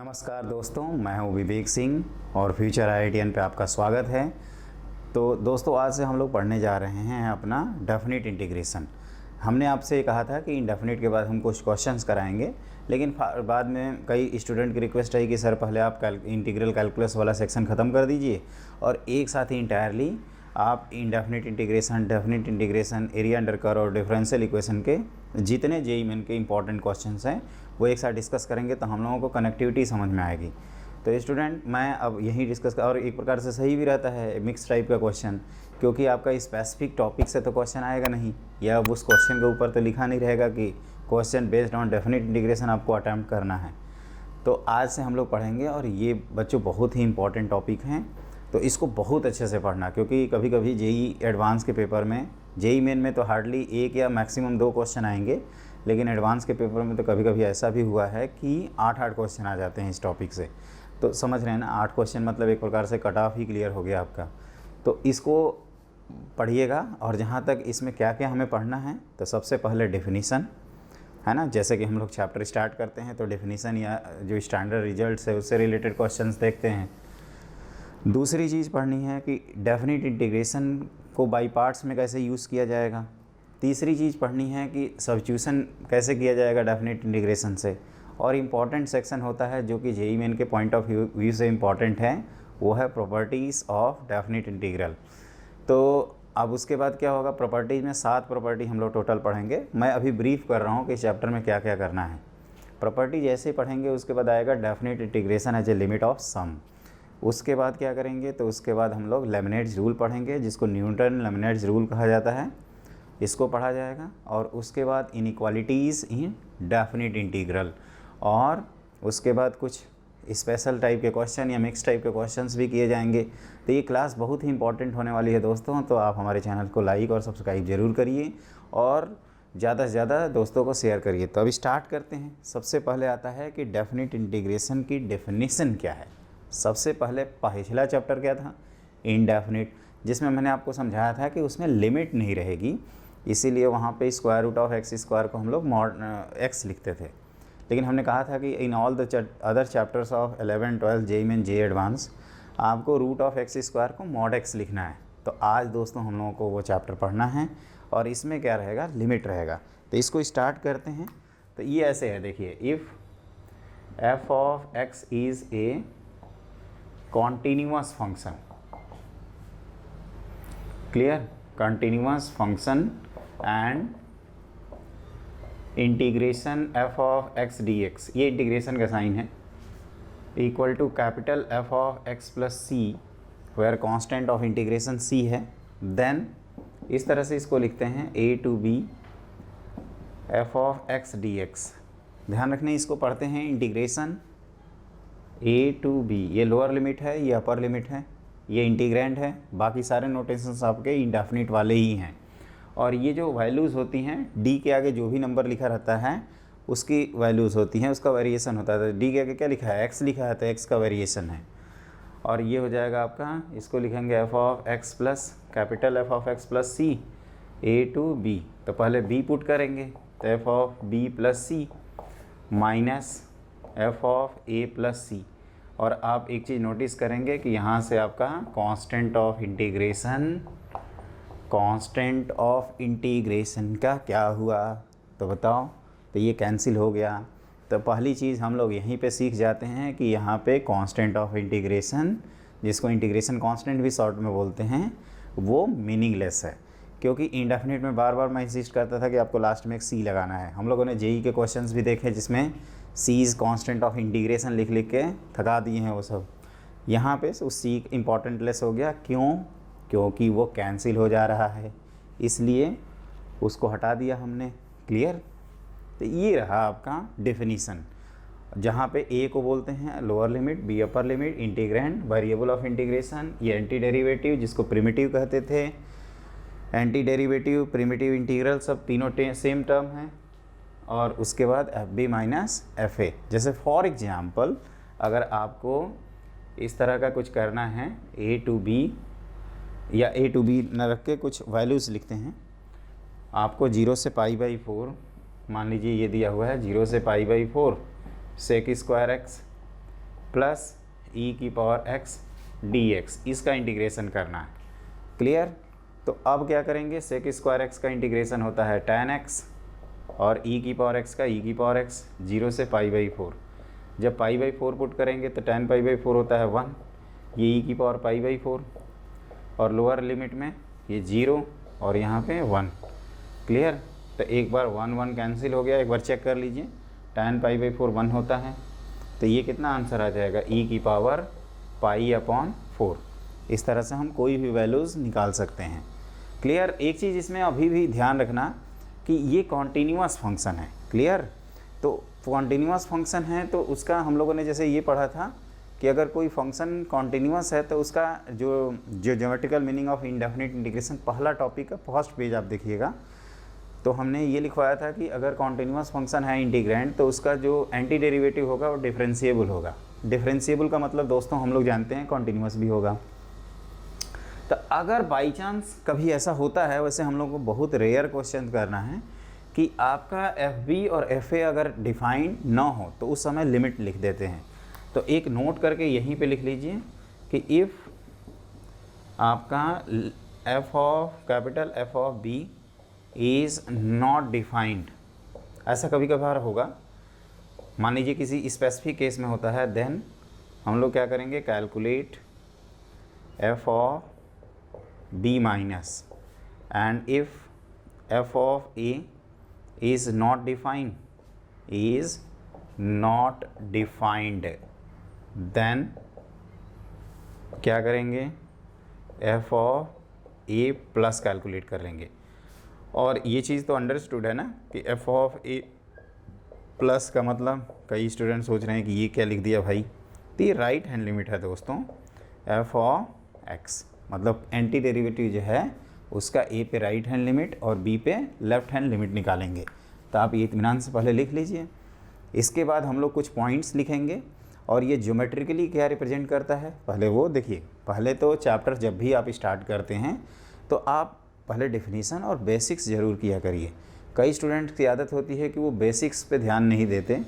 नमस्कार दोस्तों, मैं हूं विवेक सिंह और फ्यूचर IITian पे आपका स्वागत है। तो दोस्तों, आज से हम लोग पढ़ने जा रहे हैं अपना डेफिनिट इंटीग्रेशन। हमने आपसे ये कहा था कि इंडेफिनिट के बाद हम कुछ क्वेश्चंस कराएंगे, लेकिन बाद में कई स्टूडेंट की रिक्वेस्ट आई कि सर पहले आप इंटीग्रल कैलकुलस वाला सेक्शन ख़त्म कर दीजिए और एक साथ ही इंटायरली आप indefinite integration, definite integration, area under curve और डिफरेंशियल इक्वेशन के जितने जेईई मेन के इंपॉर्टेंट क्वेश्चंस हैं वो एक साथ डिस्कस करेंगे, तो हम लोगों को कनेक्टिविटी समझ में आएगी। तो स्टूडेंट, मैं अब यही डिस्कस कर, और एक प्रकार से सही भी रहता है मिक्स टाइप का क्वेश्चन, क्योंकि आपका स्पेसिफिक टॉपिक से तो क्वेश्चन आएगा नहीं, या उस क्वेश्चन के ऊपर तो लिखा नहीं रहेगा कि question based on definite integration आपको अटैम्प्ट करना है। तो आज से हम लोग पढ़ेंगे और ये बच्चों बहुत ही इंपॉर्टेंट टॉपिक हैं, तो इसको बहुत अच्छे से पढ़ना, क्योंकि कभी कभी जेईई एडवांस के पेपर में, जेईई मेन में तो हार्डली एक या मैक्सिमम 2 क्वेश्चन आएंगे, लेकिन एडवांस के पेपर में तो कभी कभी ऐसा भी हुआ है कि 8-8 क्वेश्चन आ जाते हैं इस टॉपिक से। तो समझ रहे हैं ना, 8 क्वेश्चन मतलब एक प्रकार से कट ऑफ ही क्लियर हो गया आपका। तो इसको पढ़िएगा, और जहाँ तक इसमें क्या क्या हमें पढ़ना है, तो सबसे पहले डेफिनीसन है ना। जैसे कि हम लोग चैप्टर स्टार्ट करते हैं तो डेफिनीसन या जो स्टैंडर्ड रिजल्ट्स है उससे रिलेटेड क्वेश्चंस देखते हैं। दूसरी चीज़ पढ़नी है कि डेफिनिट इंटीग्रेशन को बाई पार्ट्स में कैसे यूज़ किया जाएगा। तीसरी चीज़ पढ़नी है कि सब्स्टिट्यूशन कैसे किया जाएगा डेफिनिट इंटीग्रेशन से। और इम्पॉर्टेंट सेक्शन होता है जो कि जेईई मेन के पॉइंट ऑफ व्यू से इम्पॉर्टेंट है, वो है प्रॉपर्टीज़ ऑफ डेफिनिट इंटीग्रल। तो अब उसके बाद क्या होगा, प्रॉपर्टीज़ में 7 प्रॉपर्टी हम लोग टोटल पढ़ेंगे। मैं अभी ब्रीफ कर रहा हूँ कि इस चैप्टर में क्या क्या करना है। प्रॉपर्टी जैसे पढ़ेंगे उसके बाद आएगा definite integration as a limit of sum. उसके बाद क्या करेंगे, तो उसके बाद हम लोग लेमनेट्स रूल पढ़ेंगे, जिसको न्यूटन लेमनेट्स रूल कहा जाता है, इसको पढ़ा जाएगा। और उसके बाद इनइक्वालिटीज़ इन डेफिनिट इंटीग्रल, और उसके बाद कुछ स्पेशल टाइप के क्वेश्चन या मिक्स टाइप के क्वेश्चंस भी किए जाएंगे। तो ये क्लास बहुत ही इंपॉर्टेंट होने वाली है दोस्तों, तो आप हमारे चैनल को लाइक और सब्सक्राइब ज़रूर करिए और ज़्यादा से ज़्यादा दोस्तों को शेयर करिए। तो अभी स्टार्ट करते हैं। सबसे पहले आता है कि डेफिनिट इंटीग्रेशन की डेफिनेशन क्या है। सबसे पहले पिछला चैप्टर क्या था, इनडेफिनिट, जिसमें मैंने आपको समझाया था कि उसमें लिमिट नहीं रहेगी, इसीलिए वहाँ पे square root of X square को हम लोग मॉड एक्स लिखते थे। लेकिन हमने कहा था कि in all the other chapters of 11, 12 JEE main, JEE advance आपको रूट ऑफ एक्स स्क्वायर को मॉड एक्स लिखना है। तो आज दोस्तों हम लोगों को वो चैप्टर पढ़ना है, और इसमें क्या रहेगा, लिमिट रहेगा। तो इसको स्टार्ट करते हैं। तो ये ऐसे है, देखिए, if f of x is a continuous function, clear, continuous function and integration f of x d x, ये इंटीग्रेशन का साइन है, equal to capital F of x plus c, where constant of integration c है। Then इस तरह से इसको लिखते हैं a to b f of x d x. ध्यान रखने, इसको पढ़ते हैं इंटीग्रेशन ए टू बी, ये लोअर लिमिट है, ये अपर लिमिट है, ये इंटीग्रेंड है, बाकी सारे नोटेशंस आपके इंडेफिनिट वाले ही हैं। और ये जो वैल्यूज़ होती हैं, डी के आगे जो भी नंबर लिखा रहता है उसकी वैल्यूज़ होती हैं, उसका वेरिएशन होता है। तो डी के आगे क्या लिखा है, एक्स लिखा है, तो एक्स का वेरिएशन है। और ये हो जाएगा आपका, इसको लिखेंगे f of x plus capital F of x plus c a to b. तो पहले बी पुट करेंगे, तो f of b plus c minus f of a plus c. और आप एक चीज़ नोटिस करेंगे कि यहाँ से आपका constant of integration, constant of integration का क्या हुआ, तो बताओ। तो ये कैंसिल हो गया। तो पहली चीज़ हम लोग यहीं पे सीख जाते हैं कि यहाँ पे कांस्टेंट ऑफ इंटीग्रेशन, जिसको इंटीग्रेशन कांस्टेंट भी शॉर्ट में बोलते हैं, वो मीनिंगलेस है। क्योंकि इंडेफिनिट में बार बार मैं इंसिस्ट करता था कि आपको लास्ट में एक सी लगाना है। हम लोगों ने जेईई के क्वेश्चंस भी देखे जिसमें सी इज़ कांस्टेंट ऑफ इंटीग्रेशन लिख लिख के थका दिए हैं वो सब। यहाँ पे उस सी इंपॉर्टेंट लेस हो गया, क्यों, क्योंकि वो कैंसिल हो जा रहा है, इसलिए उसको हटा दिया हमने। क्लियर। तो ये रहा आपका डेफिनीसन, जहाँ पे ए को बोलते हैं lower limit, B upper limit, integrand, variable of integration, ये एंटी डेरिवेटिव जिसको प्रिमिटिव कहते थे, एंटी डेरिवेटिव, प्रिमिटिव, इंटीग्रल, सब तीनों सेम टर्म हैं। और उसके बाद F B minus F A. जैसे फॉर एग्जाम्पल अगर आपको इस तरह का कुछ करना है, ए टू बी, या ए टू बी न रख के कुछ वैल्यूज़ लिखते हैं, आपको 0 से π/4 मान लीजिए ये दिया हुआ है, 0 से π/4 सेक स्क्वायर एक्स, प्लस ई की पावर एक्स डी एक्स, इसका इंटीग्रेशन करना है। क्लियर? तो अब क्या करेंगे, सेक स्क्वायर एक्स का इंटीग्रेशन होता है tan x और ई की पावर एक्स का ई की पावर एक्स 0 से π/4। जब π/4 पुट करेंगे तो tan π/4 होता है 1, ये ई की पावर π/4 और लोअर लिमिट में ये 0 और यहाँ पे 1। क्लियर? तो एक बार 1 1 कैंसिल हो गया, एक बार चेक कर लीजिए, tan π/4 1 होता है, तो ये कितना आंसर आ जाएगा, ई की पावर π/4। इस तरह से हम कोई भी वैल्यूज़ निकाल सकते हैं। क्लियर? एक चीज़ इसमें अभी भी ध्यान रखना कि ये कॉन्टीन्यूअस फंक्शन है। क्लियर? तो कॉन्टीन्यूअस फंक्शन है तो उसका हम लोगों ने जैसे ये पढ़ा था कि अगर कोई फंक्शन कॉन्टीन्यूअस है तो उसका जो geometrical meaning of indefinite integration, पहला टॉपिक का फर्स्ट पेज आप देखिएगा, तो हमने ये लिखवाया था कि अगर कॉन्टीन्यूअस फंक्शन है इंटीग्रेंड तो उसका जो एंटी डेरिवेटिव होगा वो डिफरेंशिएबल होगा। डिफरेंशिएबल का मतलब दोस्तों हम लोग जानते हैं कॉन्टीन्यूअस भी होगा। तो अगर बाई चांस कभी ऐसा होता है, वैसे हम लोग को बहुत रेयर क्वेश्चन करना है कि आपका एफ बी और एफ ए अगर डिफाइंड ना हो तो उस समय लिमिट लिख देते हैं। तो एक नोट करके यहीं पे लिख लीजिए कि इफ़ आपका F of capital F of B is not defined, ऐसा कभी कभार होगा, मान लीजिए किसी स्पेसिफिक केस में होता है, देन हम लोग क्या करेंगे, calculate F of b minus, and if f of a is not defined then क्या करेंगे, f of a plus calculate कर लेंगे। और ये चीज़ तो अंडरस्टूड है ना कि f of a प्लस का मतलब, कई स्टूडेंट सोच रहे हैं कि ये क्या लिख दिया भाई, तो ये राइट हैंड लिमिट है दोस्तों। f of x मतलब एंटी डेरिवेटिव जो है उसका ए पे राइट हैंड लिमिट और बी पे लेफ्ट हैंड लिमिट निकालेंगे। तो आप ये इत्मीनान से पहले लिख लीजिए। इसके बाद हम लोग कुछ पॉइंट्स लिखेंगे और ये ज्योमेट्रिकली क्या रिप्रेजेंट करता है पहले वो देखिए। पहले तो चैप्टर जब भी आप स्टार्ट करते हैं तो आप पहले डेफिनीशन और बेसिक्स ज़रूर किया करिए। कई स्टूडेंट्स की आदत होती है कि वो बेसिक्स पे ध्यान नहीं देते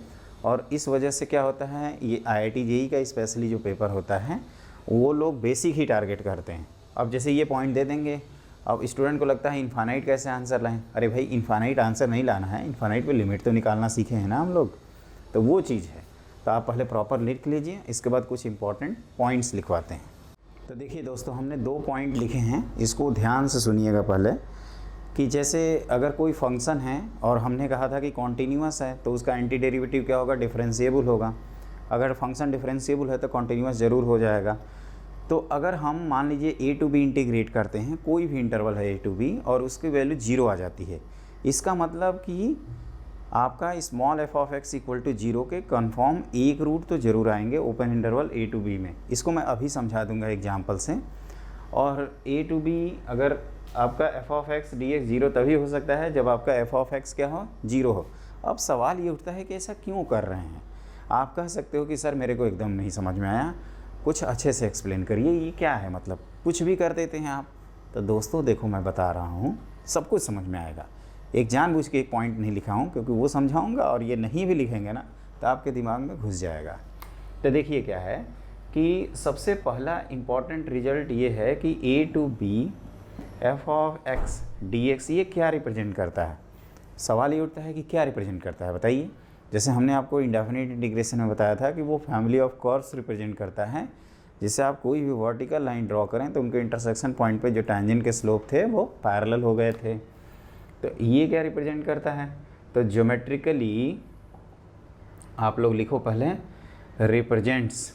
और इस वजह से क्या होता है, ये IIT JEE का स्पेशली जो पेपर होता है वो लोग बेसिक ही टारगेट करते हैं। अब जैसे ये पॉइंट दे देंगे, अब स्टूडेंट को लगता है इनफाइनाइट कैसे आंसर लाएं। अरे भाई इनफाइनाइट आंसर नहीं लाना है, इनफाइनाइट पे लिमिट तो निकालना सीखे हैं ना हम लोग, तो वो चीज़ है। तो आप पहले प्रॉपर लिख लीजिए, इसके बाद कुछ इंपॉर्टेंट पॉइंट्स लिखवाते हैं। तो देखिए दोस्तों, हमने 2 पॉइंट लिखे हैं, इसको ध्यान से सुनिएगा पहले। कि जैसे अगर कोई फंक्शन है और हमने कहा था कि कॉन्टीन्यूअस है तो उसका एंटी डेरिवेटिव क्या होगा, डिफरेंशिएबल होगा। अगर फंक्शन डिफरेंशिएबल है तो कॉन्टीन्यूअस ज़रूर हो जाएगा। तो अगर हम मान लीजिए a टू b इंटीग्रेट करते हैं, कोई भी इंटरवल है a टू b और उसकी वैल्यू 0 आ जाती है, इसका मतलब कि आपका small f of x equal to 0 के कन्फर्म एक रूट तो ज़रूर आएंगे open interval a to b में। इसको मैं अभी समझा दूंगा एग्जांपल से। और a टू b अगर आपका f ऑफ x dx 0 तभी हो सकता है जब आपका f ऑफ x क्या हो, 0 हो। अब सवाल ये उठता है कि ऐसा क्यों कर रहे हैं। आप कह सकते हो कि सर मेरे को एकदम नहीं समझ में आया, कुछ अच्छे से एक्सप्लेन करिए, ये क्या है, मतलब कुछ भी कर देते हैं आप। तो दोस्तों देखो, मैं बता रहा हूँ, सब कुछ समझ में आएगा। एक जानबूझ के एक पॉइंट नहीं लिखा हूँ क्योंकि वो समझाऊँगा, और ये नहीं भी लिखेंगे ना तो आपके दिमाग में घुस जाएगा। तो देखिए क्या है कि सबसे पहला इम्पॉर्टेंट रिजल्ट ये है कि a to b f of x dx ये क्या रिप्रेजेंट करता है। सवाल ये उठता है कि क्या रिप्रेजेंट करता है, बताइए। जैसे हमने आपको इंडेफिनिट इंटीग्रेशन में बताया था कि वो फैमिली ऑफ कर्व्स रिप्रेजेंट करता है, जिससे आप कोई भी वर्टिकल लाइन ड्रॉ करें तो उनके इंटरसेक्शन पॉइंट पे जो टेंजेंट के स्लोप थे वो पैरेलल हो गए थे। तो ये क्या रिप्रेजेंट करता है, तो ज्योमेट्रिकली आप लोग लिखो पहले रिप्रेजेंट्स।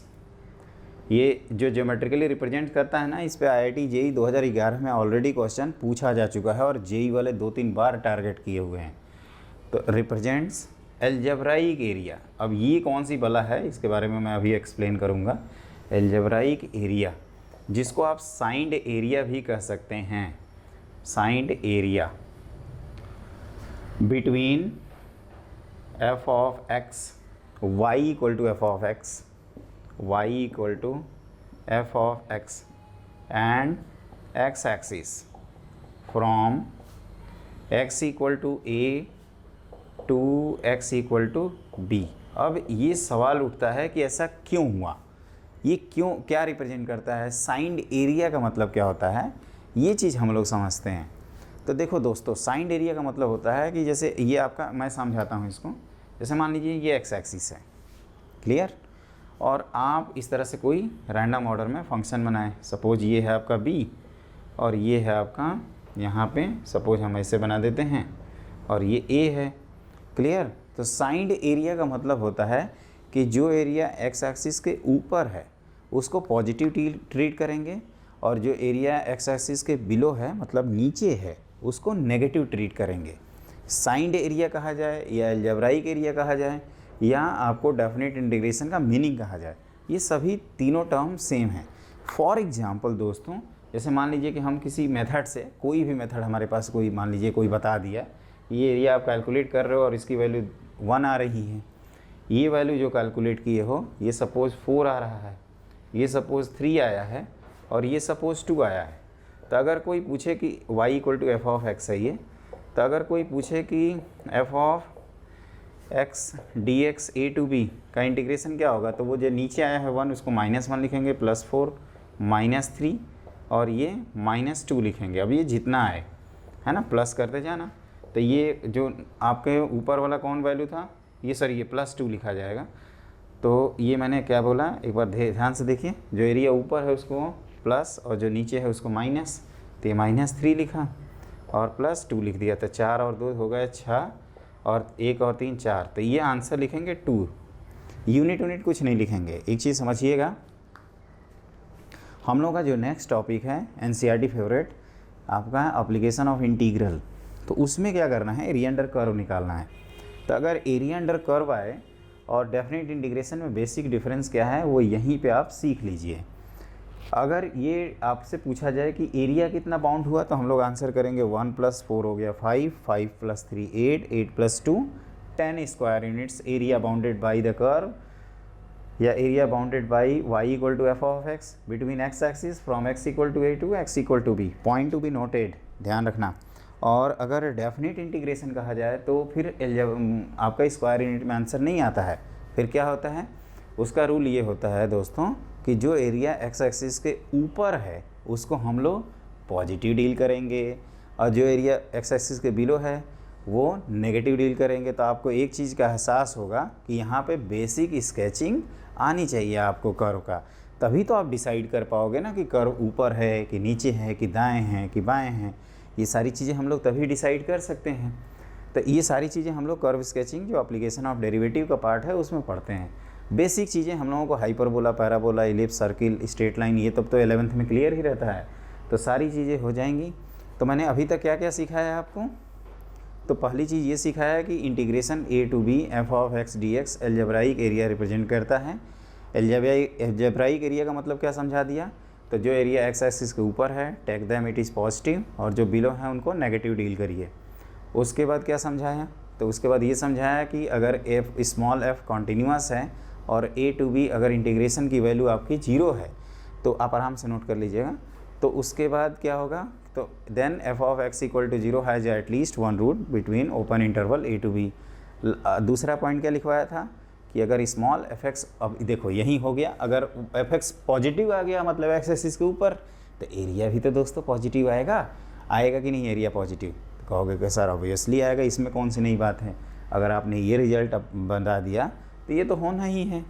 ये जो ज्योमेट्रिकली रिप्रेजेंट करता है ना, इस पे IIT JEE 2011 में ऑलरेडी क्वेश्चन पूछा जा चुका है और JEE वाले 2-3 बार टारगेट किए हुए हैं। तो रिप्रेजेंट्स एल्जेब्राइक एरिया। अब ये कौन सी बला है इसके बारे में मैं अभी एक्सप्लेन करूँगा। एल्जेब्राइक एरिया, जिसको आप साइंड एरिया भी कह सकते हैं, signed area between f of x y equal to f of x, y equal to f of x and x axis from x equal to a to x equal to b। अब ये सवाल उठता है कि ऐसा क्यों हुआ, ये क्यों, क्या रिप्रेजेंट करता है, साइंड एरिया का मतलब क्या होता है, ये चीज़ हम लोग समझते हैं। तो देखो दोस्तों, साइंड एरिया का मतलब होता है कि जैसे ये आपका, मैं समझाता हूँ इसको, जैसे मान लीजिए ये एक्स एक्सिस है, क्लियर, और आप इस तरह से कोई रैंडम ऑर्डर में फंक्शन बनाएं। सपोज ये है आपका बी और ये है आपका, यहाँ पे सपोज हम ऐसे बना देते हैं, और ये ए है, क्लियर। तो साइंड एरिया का मतलब होता है कि जो एरिया एक्स एक्सिस के ऊपर है उसको पॉजिटिव ट्रीट करेंगे, और जो एरिया एक्स एक्सिस के बिलो है, मतलब नीचे है, उसको नेगेटिव ट्रीट करेंगे। साइंड एरिया कहा जाए या अलजेब्राइक एरिया कहा जाए या आपको डेफिनेट इंटीग्रेशन का मीनिंग कहा जाए, ये सभी तीनों टर्म सेम हैं। फॉर एग्जांपल दोस्तों, जैसे मान लीजिए कि हम किसी मेथड से, कोई भी मेथड हमारे पास, कोई मान लीजिए कोई बता दिया, ये एरिया आप कैलकुलेट कर रहे हो और इसकी वैल्यू 1 आ रही है, ये वैल्यू जो कैलकुलेट किए हो, ये सपोज़ 4 आ रहा है, ये सपोज़ 3 आया है, और ये सपोज़ 2 आया है। तो अगर कोई पूछे कि y = f ऑफ x है ये, तो अगर कोई पूछे कि f of x dx a to b का इंटीग्रेशन क्या होगा, तो वो जो नीचे आया है 1, उसको -1 लिखेंगे, +4 -3 और ये -2 लिखेंगे। अब ये जितना आए, है ना, प्लस करते जाना। तो ये जो आपके ऊपर वाला कौन वैल्यू था, ये सॉरी, ये +2 लिखा जाएगा। तो ये मैंने क्या बोला, एक बार ध्यान से देखिए, जो एरिया ऊपर है उसको प्लस और जो नीचे है उसको माइनस, तो ये -3 लिखा और +2 लिख दिया। तो 4 और 2 हो गए 6 और 1 और 3 4। तो ये आंसर लिखेंगे 2। यूनिट कुछ नहीं लिखेंगे। एक चीज़ समझिएगा, हम लोग का जो नेक्स्ट टॉपिक है एनसीईआरटी फेवरेट आपका एप्लीकेशन ऑफ इंटीग्रल, तो उसमें क्या करना है, एरिया अंडर कर्व निकालना है। तो अगर एरिया अंडर कर्व आए और डेफिनेट इंटीग्रेशन में बेसिक डिफरेंस क्या है, वो यहीं पे आप सीख लीजिए। अगर ये आपसे पूछा जाए कि एरिया कितना बाउंड हुआ, तो हम लोग आंसर करेंगे 1 + 4 हो गया 5, 5 + 3 8, 8 + 2 10 square units area bounded by the curve, या area bounded by y = f of x between x axis from x = a to x = b। Point to be noted, ध्यान रखना। और अगर डेफिनेट इंटीग्रेशन कहा जाए तो फिर आपका स्क्वायर यूनिट में आंसर नहीं आता है। फिर क्या होता है, उसका रूल ये होता है दोस्तों कि जो एरिया x एक्सिस के ऊपर है उसको हम लोग पॉजिटिव डील करेंगे, और जो एरिया x एक्सिस के बिलो है वो नेगेटिव डील करेंगे। तो आपको एक चीज़ का एहसास होगा कि यहाँ पे बेसिक स्केचिंग आनी चाहिए आपको कर्व का, तभी तो आप डिसाइड कर पाओगे ना कि कर्व ऊपर है कि नीचे है कि दाएं हैं कि बाएं हैं। ये सारी चीज़ें हम लोग तभी डिसाइड कर सकते हैं। तो ये सारी चीज़ें हम लोग कर्व स्केचिंग जो एप्लीकेशन ऑफ डेरिवेटिव का पार्ट है उसमें पढ़ते हैं। बेसिक चीज़ें हम लोगों को hyperbola, parabola, ellipse, circle, straight line, ये तब तो 11th में क्लियर ही रहता है। तो सारी चीज़ें हो जाएंगी। तो मैंने अभी तक क्या क्या सिखाया है आपको, तो पहली चीज़ ये सिखाया है कि integration a to b f of x dx algebraic area represent करता है। अलजेब्राइक एरिया का मतलब क्या समझा दिया, तो जो एरिया x एक्सिस के ऊपर है take them it is positive, और जो बिलो है उनको नेगेटिव डील करिए। उसके बाद क्या समझाया, तो उसके बाद ये समझाया कि अगर f स्मॉल f कॉन्टीन्यूअस है और a to b अगर इंटीग्रेशन की वैल्यू आपकी 0 है, तो आप आराम से नोट कर लीजिएगा। तो उसके बाद क्या होगा, तो then f of x = 0 has at least 1 root between open interval a to b। दूसरा पॉइंट क्या लिखवाया था कि अगर स्मॉल fx, अब देखो यही हो गया, अगर fx पॉजिटिव आ गया मतलब x एक्सिस के ऊपर, तो एरिया भी तो दोस्तों पॉजिटिव आएगा कि नहीं, एरिया पॉजिटिव। तो कहोगे कि सर ऑब्वियसली आएगा, इसमें कौन सी नई बात है। अगर आपने ये रिजल्ट अब बता दिया तो ये तो होना ही है,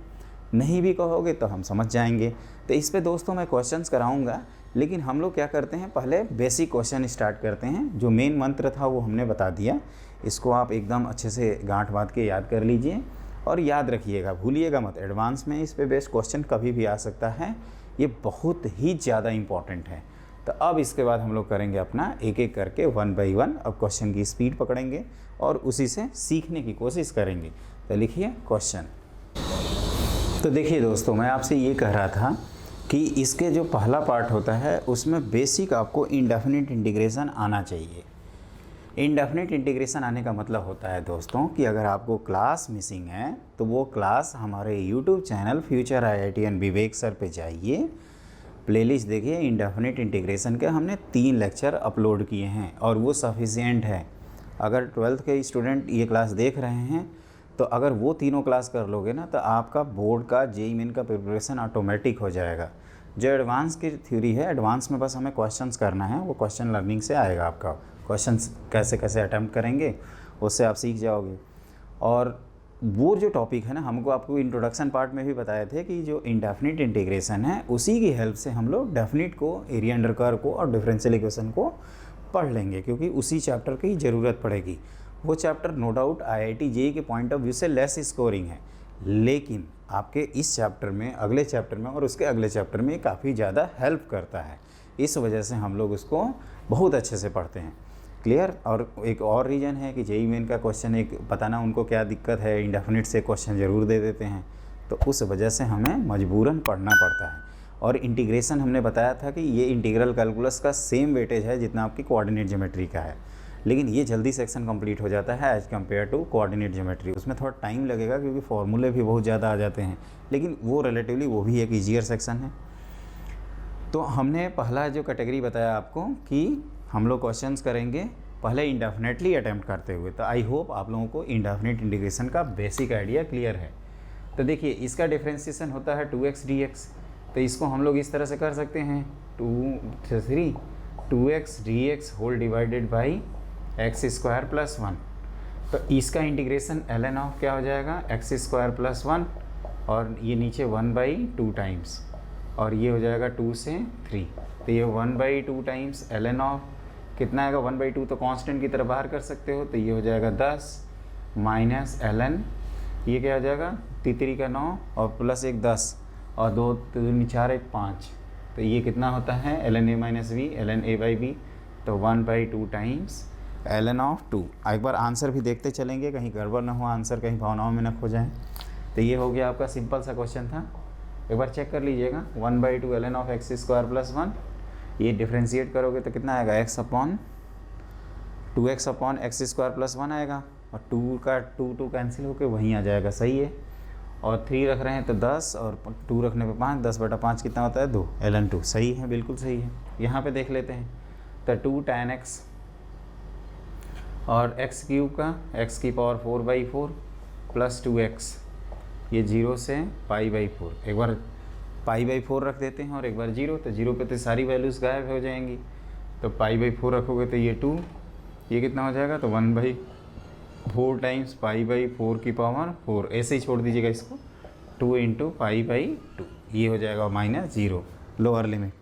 नहीं भी कहोगे तो हम समझ जाएंगे। तो इस पे दोस्तों मैं क्वेश्चंस कराऊंगा, लेकिन हम लोग क्या करते हैं, पहले बेसिक क्वेश्चन स्टार्ट करते हैं। जो मेन मंत्र था वो हमने बता दिया, इसको आप एकदम अच्छे से गांठ बांध के याद कर लीजिए और याद रखिएगा, भूलिएगा मत। एडवांस में इस पे बेस्ड क्वेश्चन कभी भी आ सकता है, ये बहुत ही ज़्यादा इम्पॉर्टेंट है। तो अब इसके बाद हम लोग करेंगे अपना एक एक करके 1 by 1, अब क्वेश्चन की स्पीड पकड़ेंगे और उसी से सीखने की कोशिश करेंगे। तो लिखिए क्वेश्चन। तो देखिए दोस्तों, मैं आपसे ये कह रहा था कि इसके जो पहला पार्ट होता है उसमें बेसिक आपको इंडेफिनिट इंटीग्रेशन आना चाहिए। इंडेफिनिट इंटीग्रेशन आने का मतलब होता है दोस्तों कि अगर आपको क्लास मिसिंग है तो वो क्लास हमारे यूट्यूब चैनल फ्यूचर IITian विवेक सर पे जाइए, प्लेलिस्ट देखिए, इंडेफिनिट इंटीग्रेशन के हमने 3 लेक्चर अपलोड किए हैं और वो सफिशिएंट है। अगर 12th के स्टूडेंट ये क्लास देख रहे हैं तो अगर वो तीनों क्लास कर लोगे ना तो आपका बोर्ड का जेईई मेन का प्रिपरेशन ऑटोमेटिक हो जाएगा। जो एडवांस की थ्योरी है, एडवांस में बस हमें क्वेश्चंस करना है, वो क्वेश्चन लर्निंग से आएगा। आपका क्वेश्चंस कैसे कैसे अटैम्प्ट करेंगे उससे आप सीख जाओगे। और वो जो टॉपिक है ना, हमको आपको इंट्रोडक्शन पार्ट में भी बताए थे कि जो इंडेफिनिट इंटीग्रेशन है उसी की हेल्प से हम लोग डेफिनिट को, एरिया अंडर कर्व को और डिफरेंशियल इक्वेशन को पढ़ लेंगे, क्योंकि उसी चैप्टर की ज़रूरत पड़ेगी। वो chapter no doubt IIT JEE के पॉइंट ऑफ व्यू से लेस स्कोरिंग है, लेकिन आपके इस चैप्टर में, अगले चैप्टर में और उसके अगले चैप्टर में काफ़ी ज़्यादा हेल्प करता है। इस वजह से हम लोग उसको बहुत अच्छे से पढ़ते हैं। क्लियर। और एक और रीज़न है कि जेईई मेन का क्वेश्चन एक पता ना उनको क्या दिक्कत है, इंडेफिनिट से क्वेश्चन ज़रूर दे देते हैं, तो उस वजह से हमें मजबूरन पढ़ना पड़ता है। और इंटीग्रेशन हमने बताया था कि ये इंटीग्रल कैलकुलस का सेम वेटेज है जितना आपकी कोऑर्डिनेट ज्योमेट्री का है, लेकिन ये जल्दी सेक्शन कंप्लीट हो जाता है as compared to coordinate geometry. उसमें थोड़ा टाइम लगेगा क्योंकि फॉर्मूले भी बहुत ज़्यादा आ जाते हैं, लेकिन वो रिलेटिवली वो भी एक ईजियर सेक्शन है। तो हमने पहला जो कैटेगरी बताया आपको कि हम लोग क्वेश्चंस करेंगे पहले इंडेफिनेटली अटैम्प्ट करते हुए। तो आई होप आप लोगों को इंडेफिनिट इंटीग्रेशन का बेसिक आइडिया क्लियर है। तो देखिए, इसका डिफ्रेंसिएशन होता है 2x dx, तो इसको हम लोग इस तरह से कर सकते हैं 2x dx whole divided by X square plus 1। तो इसका इंटीग्रेशन ln ऑफ क्या हो जाएगा, एक्स स्क्वायर प्लस 1, और ये नीचे 1/2 टाइम्स, और ये हो जाएगा 2 से 3। तो ये 1/2 टाइम्स ln ऑफ कितना आएगा, 1/2 तो कांस्टेंट की तरह बाहर कर सकते हो, तो ये हो जाएगा 10 माइनस ln, ये क्या हो जाएगा 3 का 9 और प्लस 1 10 और 2 3 4 1 5, तो ये कितना होता है ln a minus B ln a/b, तो 1/2 टाइम्स ln ऑफ 2। एक बार आंसर भी देखते चलेंगे, कहीं गड़बड़ ना हो, आंसर कहीं भावनाओं में ना खो जाए। तो ये हो गया आपका सिंपल सा क्वेश्चन था, एक बार चेक कर लीजिएगा। 1/2 ln of X square plus 1, ये डिफ्रेंशिएट करोगे तो कितना आएगा, x/2x upon x square plus 1 आएगा, और 2 का 2 कैंसिल होकर वहीं आ जाएगा, सही है। और 3 रख रहे हैं तो 10, और 2 रखने पे 5, 10/5 कितना होता है 2 ln 2, सही है, बिल्कुल सही है। यहाँ पे देख लेते हैं, तो 2 tan x और x क्यूब का x की पावर 4/4 प्लस 2x, ये 0 से π/4, एक बार π/4 रख देते हैं और एक बार 0, तो 0 पे तो सारी वैल्यूज़ गायब हो जाएंगी, तो π/4 रखोगे तो ये 2, ये कितना हो जाएगा, तो 1/4 टाइम्स π/4 की पावर 4, ऐसे ही छोड़ दीजिएगा इसको, 2 × π/2, ये हो जाएगा -0 लोअर लिमिट,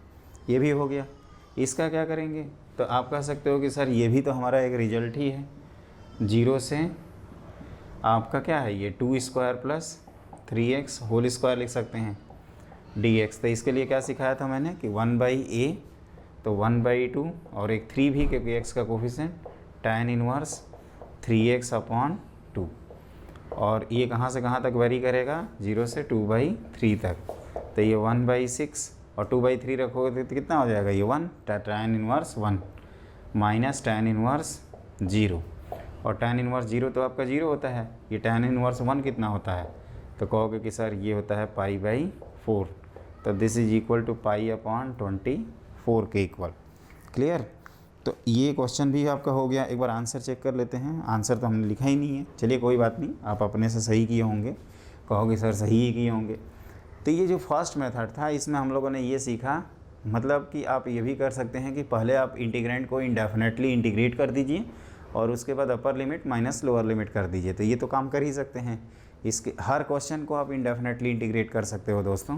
ये भी हो गया। इसका क्या करेंगे, तो आप कह सकते हो कि सर ये भी तो हमारा एक रिजल्ट ही है, 0 से आपका क्या है, ये 2² प्लस 3x होल स्क्वायर लिख सकते हैं dx। तो इसके लिए क्या सिखाया था मैंने कि 1/a, तो 1/2 और एक 3 भी, क्योंकि x का कोफिशिएंट tan इनवर्स 3x/2, और ये कहाँ से कहाँ तक वेरी करेगा, 0 से 2/3 तक, तो ये 1/6 और 2/3 रखोगे तो कितना हो जाएगा, ये 1 tan inverse 1 minus tan inverse 0, और tan इनवर्स 0 तो आपका 0 होता है, ये tan इनवर्स 1 कितना होता है, तो कहोगे कि सर ये होता है π/4, तो दिस इज इक्वल टू π/24 के इक्वल। क्लियर। तो ये क्वेश्चन भी आपका हो गया। एक बार आंसर चेक कर लेते हैं, आंसर तो हमने लिखा ही नहीं है, चलिए कोई बात नहीं, आप अपने से सही किए होंगे, कहोगे सर सही ही किए होंगे। तो ये जो फर्स्ट मेथड था, इसमें हम लोगों ने ये सीखा, मतलब कि आप ये भी कर सकते हैं कि पहले आप इंटीग्रेंट को इंडेफिनेटली इंटीग्रेट कर दीजिए और उसके बाद upper limit minus lower limit कर दीजिए, तो ये तो काम कर ही सकते हैं। इसके हर क्वेश्चन को आप इंडेफिनेटली इंटीग्रेट कर सकते हो दोस्तों।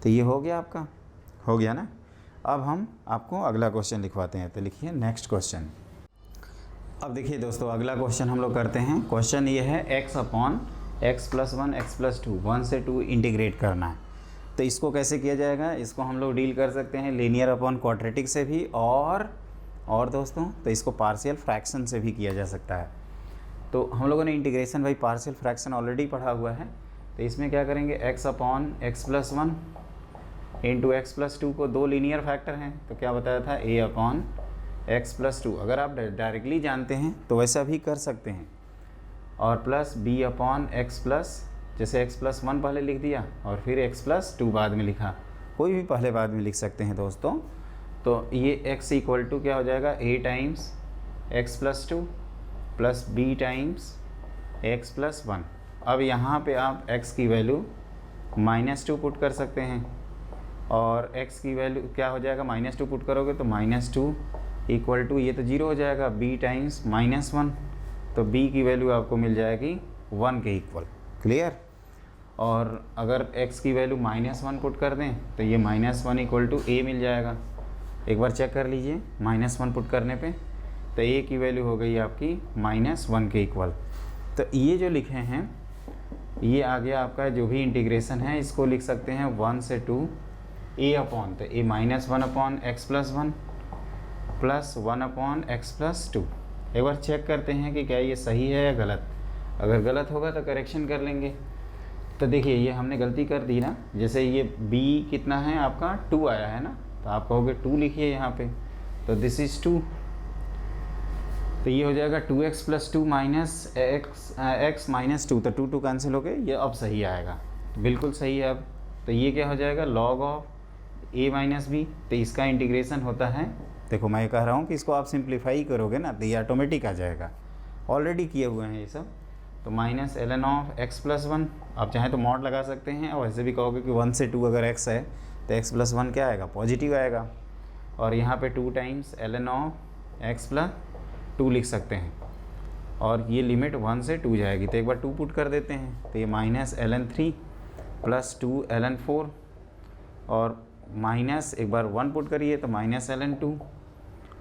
तो ये हो गया आपका, हो गया ना। अब हम आपको अगला क्वेश्चन लिखवाते हैं, तो लिखिए नेक्स्ट क्वेश्चन। अब देखिए दोस्तों, अगला क्वेश्चन हम लोग करते हैं। क्वेश्चन ये है x/x + 1 x + 2 1 से 2 इंटीग्रेट करना है। तो इसको कैसे किया जाएगा, इसको हम लोग डील कर सकते हैं लीनियर अपॉन क्वाड्रेटिक से भी, और दोस्तों तो इसको पार्शियल फ्रैक्शन से भी किया जा सकता है। तो हम लोगों ने integration by partial fraction already पढ़ा हुआ है। तो इसमें क्या करेंगे, x/x + 1 इंटू x + 2 को 2 लीनियर फैक्टर हैं, तो क्या बताया था a/x + 2। अगर आप डायरेक्टली जानते हैं तो वैसा भी कर सकते हैं, और प्लस b/x+, जैसे x + 1 पहले लिख दिया और फिर x + 2 बाद में लिखा, कोई भी पहले बाद में लिख सकते हैं दोस्तों। तो ये x = क्या हो जाएगा, a times x + 2 plus b times x + 1, अब यहाँ पे आप x की वैल्यू -2 पुट कर सकते हैं और x की वैल्यू क्या हो जाएगा, -2 पुट करोगे तो -2 इक्वल टू ये तो 0 हो जाएगा b टाइम्स -1, तो b की वैल्यू आपको मिल जाएगी 1 के इक्वल। क्लियर। और अगर x की वैल्यू -1 पुट कर दें तो ये -1 इक्वल टू a मिल जाएगा। एक बार चेक कर लीजिए, -1 पुट करने पे तो a की वैल्यू हो गई आपकी -1 के इक्वल। तो ये जो लिखे हैं ये आ गया आपका जो भी इंटीग्रेशन है, इसको लिख सकते हैं 1 से 2 a अपॉन, तो a -1 upon x plus 1 plus 1 upon x plus 2। एक बार चेक करते हैं कि क्या ये सही है या गलत। अगर गलत होगा तो करेक्शन कर लेंगे। तो देखिए ये हमने गलती कर दी ना, जैसे ये b कितना है आपका 2 आया है ना, तो आप कहोगे 2 लिखिए यहाँ पे, तो दिस इज़ 2, तो ये हो जाएगा 2x plus 2 minus x minus 2, तो 2 कैंसिल हो गए, ये अब सही आएगा, तो बिल्कुल सही है अब। तो ये क्या हो जाएगा, log of a minus B, तो इसका इंटीग्रेशन होता है, देखो मैं कह रहा हूँ कि इसको आप सिंप्लीफाई करोगे ना तो ये ऑटोमेटिक आ जाएगा, ऑलरेडी किए हुए हैं ये सब। तो minus ln of x plus 1, आप चाहें तो मॉड लगा सकते हैं, और वैसे भी कहोगे कि 1 से 2 अगर x है तो x प्लस 1 क्या आएगा, पॉजिटिव आएगा। और यहाँ पे 2 times ln of x plus 2 लिख सकते हैं, और ये लिमिट 1 से 2 जाएगी, तो एक बार 2 पुट कर देते हैं, तो ये माइनस ln 3 प्लस 2 ln 4, और माइनस एक बार 1 पुट करिए तो माइनस ln 2,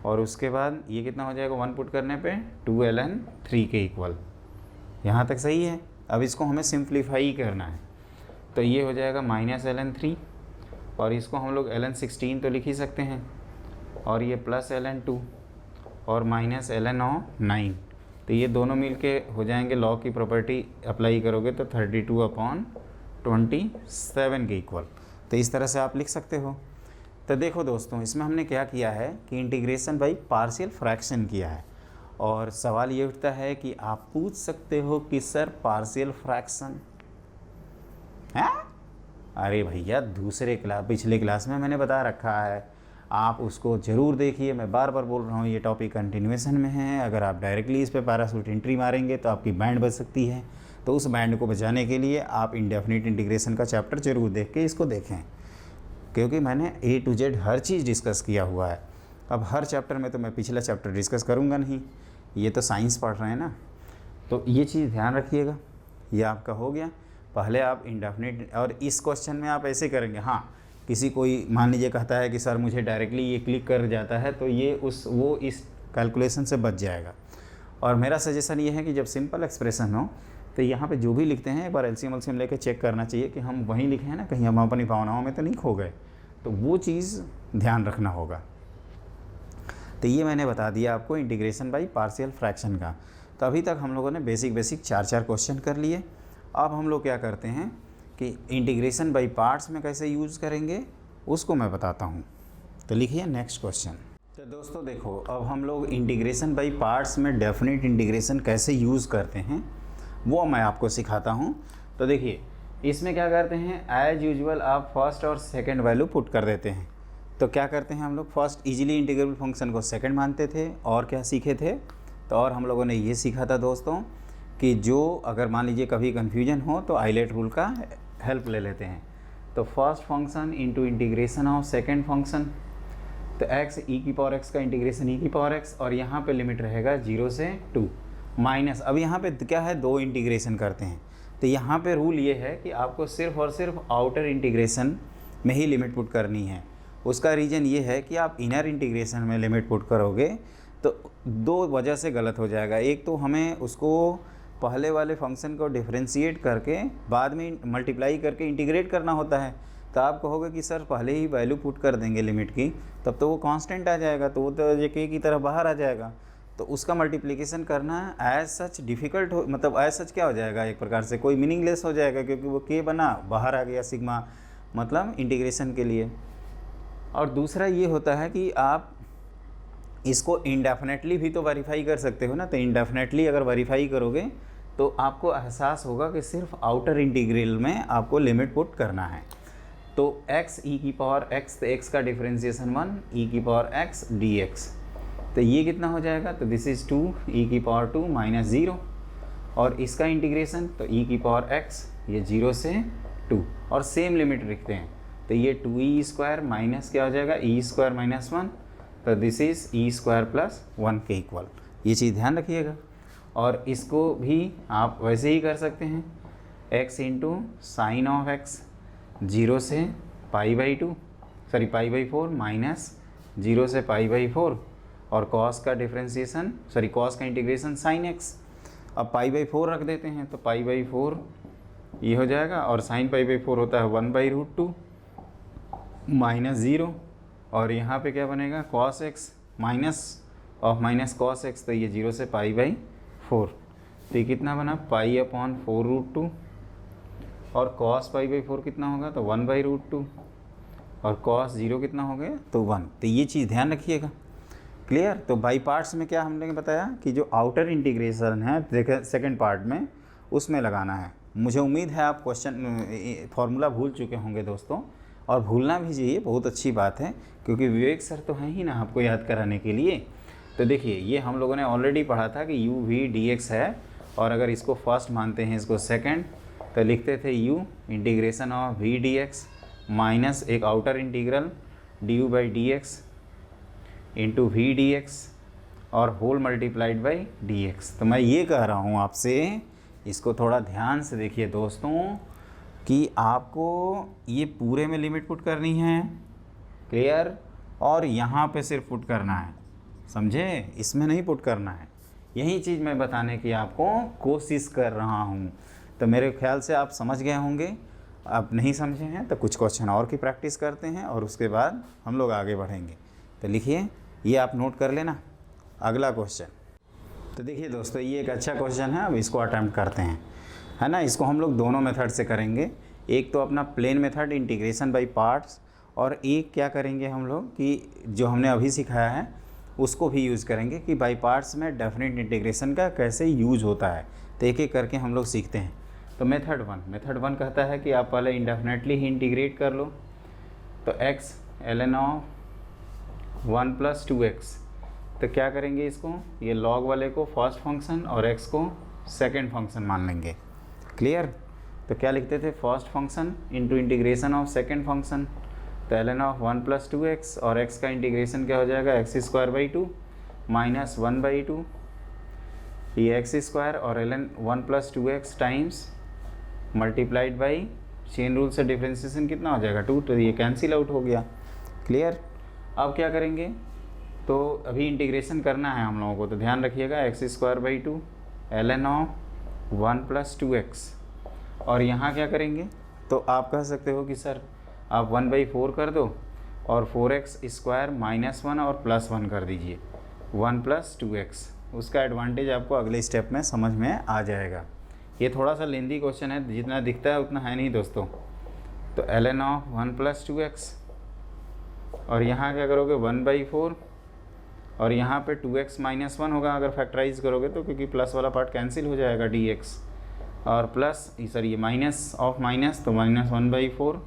और उसके बाद ये कितना हो जाएगा 1 पुट करने पे 2 ln 3 के इक्वल। यहाँ तक सही है। अब इसको हमें सिंप्लीफाई करना है, तो ये हो जाएगा माइनस ln 3, और इसको हम लोग ln 16 तो लिख ही सकते हैं, और ये प्लस ln 2 और माइनस ln ऑफ 9, तो ये दोनों मिल के हो जाएंगे, लॉ की प्रॉपर्टी अप्लाई करोगे तो 32 अपॉन 27 के इक्वल। तो इस तरह से आप लिख सकते हो। तो देखो दोस्तों, इसमें हमने क्या किया है कि इंटीग्रेशन बाई पार्शियल फ्रैक्शन किया है, और सवाल ये उठता है कि आप पूछ सकते हो कि सर पार्शियल फ्रैक्शन है, अरे भैया पिछले क्लास में मैंने बता रखा है, आप उसको ज़रूर देखिए। मैं बार बार बोल रहा हूँ ये टॉपिक कंटिन्यूएशन में है, अगर आप डायरेक्टली इस पे पैराशूट एंट्री मारेंगे तो आपकी बैंड बच सकती है, तो उस बैंड को बचाने के लिए आप इंडेफिनिट इंटीग्रेशन का चैप्टर ज़रूर देख के इसको देखें, क्योंकि मैंने A to Z her cheese discuss किया हुआ है। अब हर चैप्टर में तो मैं पिछला चैप्टर डिस्कस करूँगा नहीं, ये तो साइंस पढ़ रहे हैं ना, तो ये चीज़ ध्यान रखिएगा। ये आपका हो गया, पहले आप इंडेफिनिट, और इस क्वेश्चन में आप ऐसे करेंगे, हाँ किसी कोई मान लीजिए कहता है कि सर मुझे डायरेक्टली ये क्लिक कर जाता है, तो ये वो इस कैलकुलेशन से बच जाएगा। और मेरा सजेशन ये है कि जब सिंपल एक्सप्रेशन हो तो यहाँ पे जो भी लिखते हैं एक बार एलसीएम लेके चेक करना चाहिए कि हम वहीं लिखे हैं ना, कहीं हम अपनी भावनाओं में तो नहीं खो गए, तो वो चीज़ ध्यान रखना होगा। तो ये मैंने बता दिया आपको इंटीग्रेशन बाई पार्शियल फ्रैक्शन का। तो अभी तक हम लोगों ने बेसिक 4 क्वेश्चन कर लिए। अब हम लोग क्या करते हैं कि इंटीग्रेशन बाई पार्ट्स में कैसे यूज़ करेंगे उसको मैं बताता हूँ। तो लिखिए नेक्स्ट क्वेश्चन। तो दोस्तों देखो, अब हम लोग इंटीग्रेशन बाई पार्ट्स में डेफिनेट इंटीग्रेशन कैसे यूज़ करते हैं वो मैं आपको सिखाता हूँ। तो देखिए इसमें क्या करते हैं, एज यूजुअल आप फर्स्ट और सेकंड वैल्यू पुट कर देते हैं। तो क्या करते हैं हम लोग, फर्स्ट इजीली इंटीग्रेबल फंक्शन को सेकंड मानते थे, और क्या सीखे थे, तो और हम लोगों ने ये सीखा था दोस्तों कि जो अगर मान लीजिए कभी कन्फ्यूजन हो तो आइलेट रूल का हेल्प ले लेते हैं। तो first function into integration of second function, तो x e की पावर x का इंटीग्रेशन e की पावर x, और यहाँ पे लिमिट रहेगा 0 से 2 माइनस, अब यहाँ पे क्या है 2 इंटीग्रेशन करते हैं, तो यहाँ पे रूल ये है कि आपको सिर्फ और सिर्फ आउटर इंटीग्रेशन में ही लिमिट पुट करनी है। उसका रीज़न ये है कि आप इनर इंटीग्रेशन में लिमिट पुट करोगे तो 2 वजह से गलत हो जाएगा। एक तो हमें उसको पहले वाले फंक्शन को डिफरेंशिएट करके बाद में मल्टीप्लाई करके इंटीग्रेट करना होता है, तो आप कहोगे कि सर पहले ही वैल्यू पुट कर देंगे लिमिट की, तब तो वो कांस्टेंट आ जाएगा, तो वो तो ये के की तरह बाहर आ जाएगा, तो उसका मल्टीप्लिकेशन करना एज सच डिफ़िकल्ट हो, मतलब एज सच क्या हो जाएगा, एक प्रकार से कोई मीनिंगलेस हो जाएगा, क्योंकि वो के बना बाहर आ गया सिग्मा, मतलब इंटीग्रेशन के लिए। और दूसरा ये होता है कि आप इसको इंडेफिनेटली भी तो वेरीफाई कर सकते हो ना, तो इंडेफिनेटली अगर वेरीफाई करोगे तो आपको एहसास होगा कि सिर्फ आउटर इंटीग्रल में आपको लिमिट पुट करना है। तो x e की पावर x, तो x का डिफरेंशिएशन 1 e की पावर x dx, तो ये कितना हो जाएगा, तो दिस इज़ 2 e की पावर 2 माइनस 0, और इसका इंटीग्रेशन तो e की पावर x, ये 0 से 2 और सेम लिमिट रखते हैं तो ये 2e² माइनस क्या हो जाएगा e² माइनस 1, तो दिस इज़ e² प्लस 1 के इक्वल। ये चीज़ ध्यान रखिएगा। और इसको भी आप वैसे ही कर सकते हैं, x into sine of x 0 से π/2 सॉरी π/4 माइनस 0 से π/4 और cos का डिफ्रेंसिएशन सॉरी cos का इंटीग्रेशन sin x। अब π/4 रख देते हैं तो π/4 ये हो जाएगा और sin π/4 होता है 1/√2 माइनस 0 और यहाँ पे क्या बनेगा cos x minus of minus cos x, तो ये 0 से π/4 तो ये कितना बना π/4√2 और cos π/4 कितना होगा तो 1/√2 और cos 0 कितना हो गया तो 1। तो ये चीज़ ध्यान रखिएगा। क्लियर। तो बाई पार्ट्स में क्या हमने बताया कि जो आउटर इंटीग्रेशन है देखिए सेकंड पार्ट में उसमें लगाना है। मुझे उम्मीद है आप क्वेश्चन फार्मूला भूल चुके होंगे दोस्तों, और भूलना भी चाहिए, बहुत अच्छी बात है क्योंकि विवेक सर तो हैं ही ना आपको याद कराने के लिए। तो देखिए ये हम लोगों ने ऑलरेडी पढ़ा था कि u v dx है, और अगर इसको फर्स्ट मानते हैं इसको सेकंड तो लिखते थे u integration of v dx minus एक outer integral du/dx into v dx और होल मल्टीप्लाइड बाई dx। तो मैं ये कह रहा हूँ आपसे, इसको थोड़ा ध्यान से देखिए दोस्तों कि आपको ये पूरे में लिमिट पुट करनी है। क्लियर। और यहाँ पे सिर्फ पुट करना है, समझे, इसमें नहीं पुट करना है। यही चीज़ मैं बताने की आपको कोशिश कर रहा हूँ। तो मेरे ख्याल से आप समझ गए होंगे। आप नहीं समझे हैं तो कुछ क्वेश्चन और की प्रैक्टिस करते हैं और उसके बाद हम लोग आगे बढ़ेंगे। तो लिखिए, ये आप नोट कर लेना। अगला क्वेश्चन, तो देखिए दोस्तों ये एक अच्छा क्वेश्चन है, अब इसको अटेम्प्ट करते हैं, है ना। इसको हम लोग दोनों मेथड से करेंगे, एक तो अपना plain method integration by parts, और एक क्या करेंगे हम लोग कि जो हमने अभी सिखाया है उसको भी यूज़ करेंगे कि बाय पार्ट्स में डेफिनेट इंटीग्रेशन का कैसे यूज होता है। तो एक एक करके हम लोग सीखते हैं। तो मेथड वन कहता है कि आप पहले इंडेफिनेटली ही इंटीग्रेट कर लो। तो x ln ऑफ 1 + 2x, तो क्या करेंगे इसको, ये log वाले को फर्स्ट फंक्शन और x को सेकंड फंक्शन मान लेंगे। क्लियर। तो क्या लिखते थे, first function into integration of second function, तो ln ऑफ 1 + 2x और x का इंटीग्रेशन क्या हो जाएगा x² माइनस 1/2, ये x² और ln 1 + 2x times multiplied by chain rule से डिफ्रेंसिएशन कितना हो जाएगा 2, तो ये कैंसिल आउट हो गया। क्लियर। अब क्या करेंगे, तो अभी इंटीग्रेशन करना है हम लोगों को, तो ध्यान रखिएगा x² ln ऑफ 1 + 2x, और यहाँ क्या करेंगे, तो आप कह सकते हो कि सर आप 1/4 कर दो और 4x² माइनस 1 और प्लस 1 कर दीजिए 1 + 2x। उसका एडवांटेज आपको अगले स्टेप में समझ में आ जाएगा। ये थोड़ा सा लेंदी क्वेश्चन है, जितना दिखता है उतना है नहीं दोस्तों। तो ln ऑफ 1 + 2x, और यहाँ क्या करोगे 1/4, और यहाँ पे 2x माइनस 1 होगा अगर फैक्टराइज करोगे तो, क्योंकि प्लस वाला पार्ट कैंसिल हो जाएगा dx, और प्लस सर ये माइनस ऑफ माइनस, तो माइनस 1/4,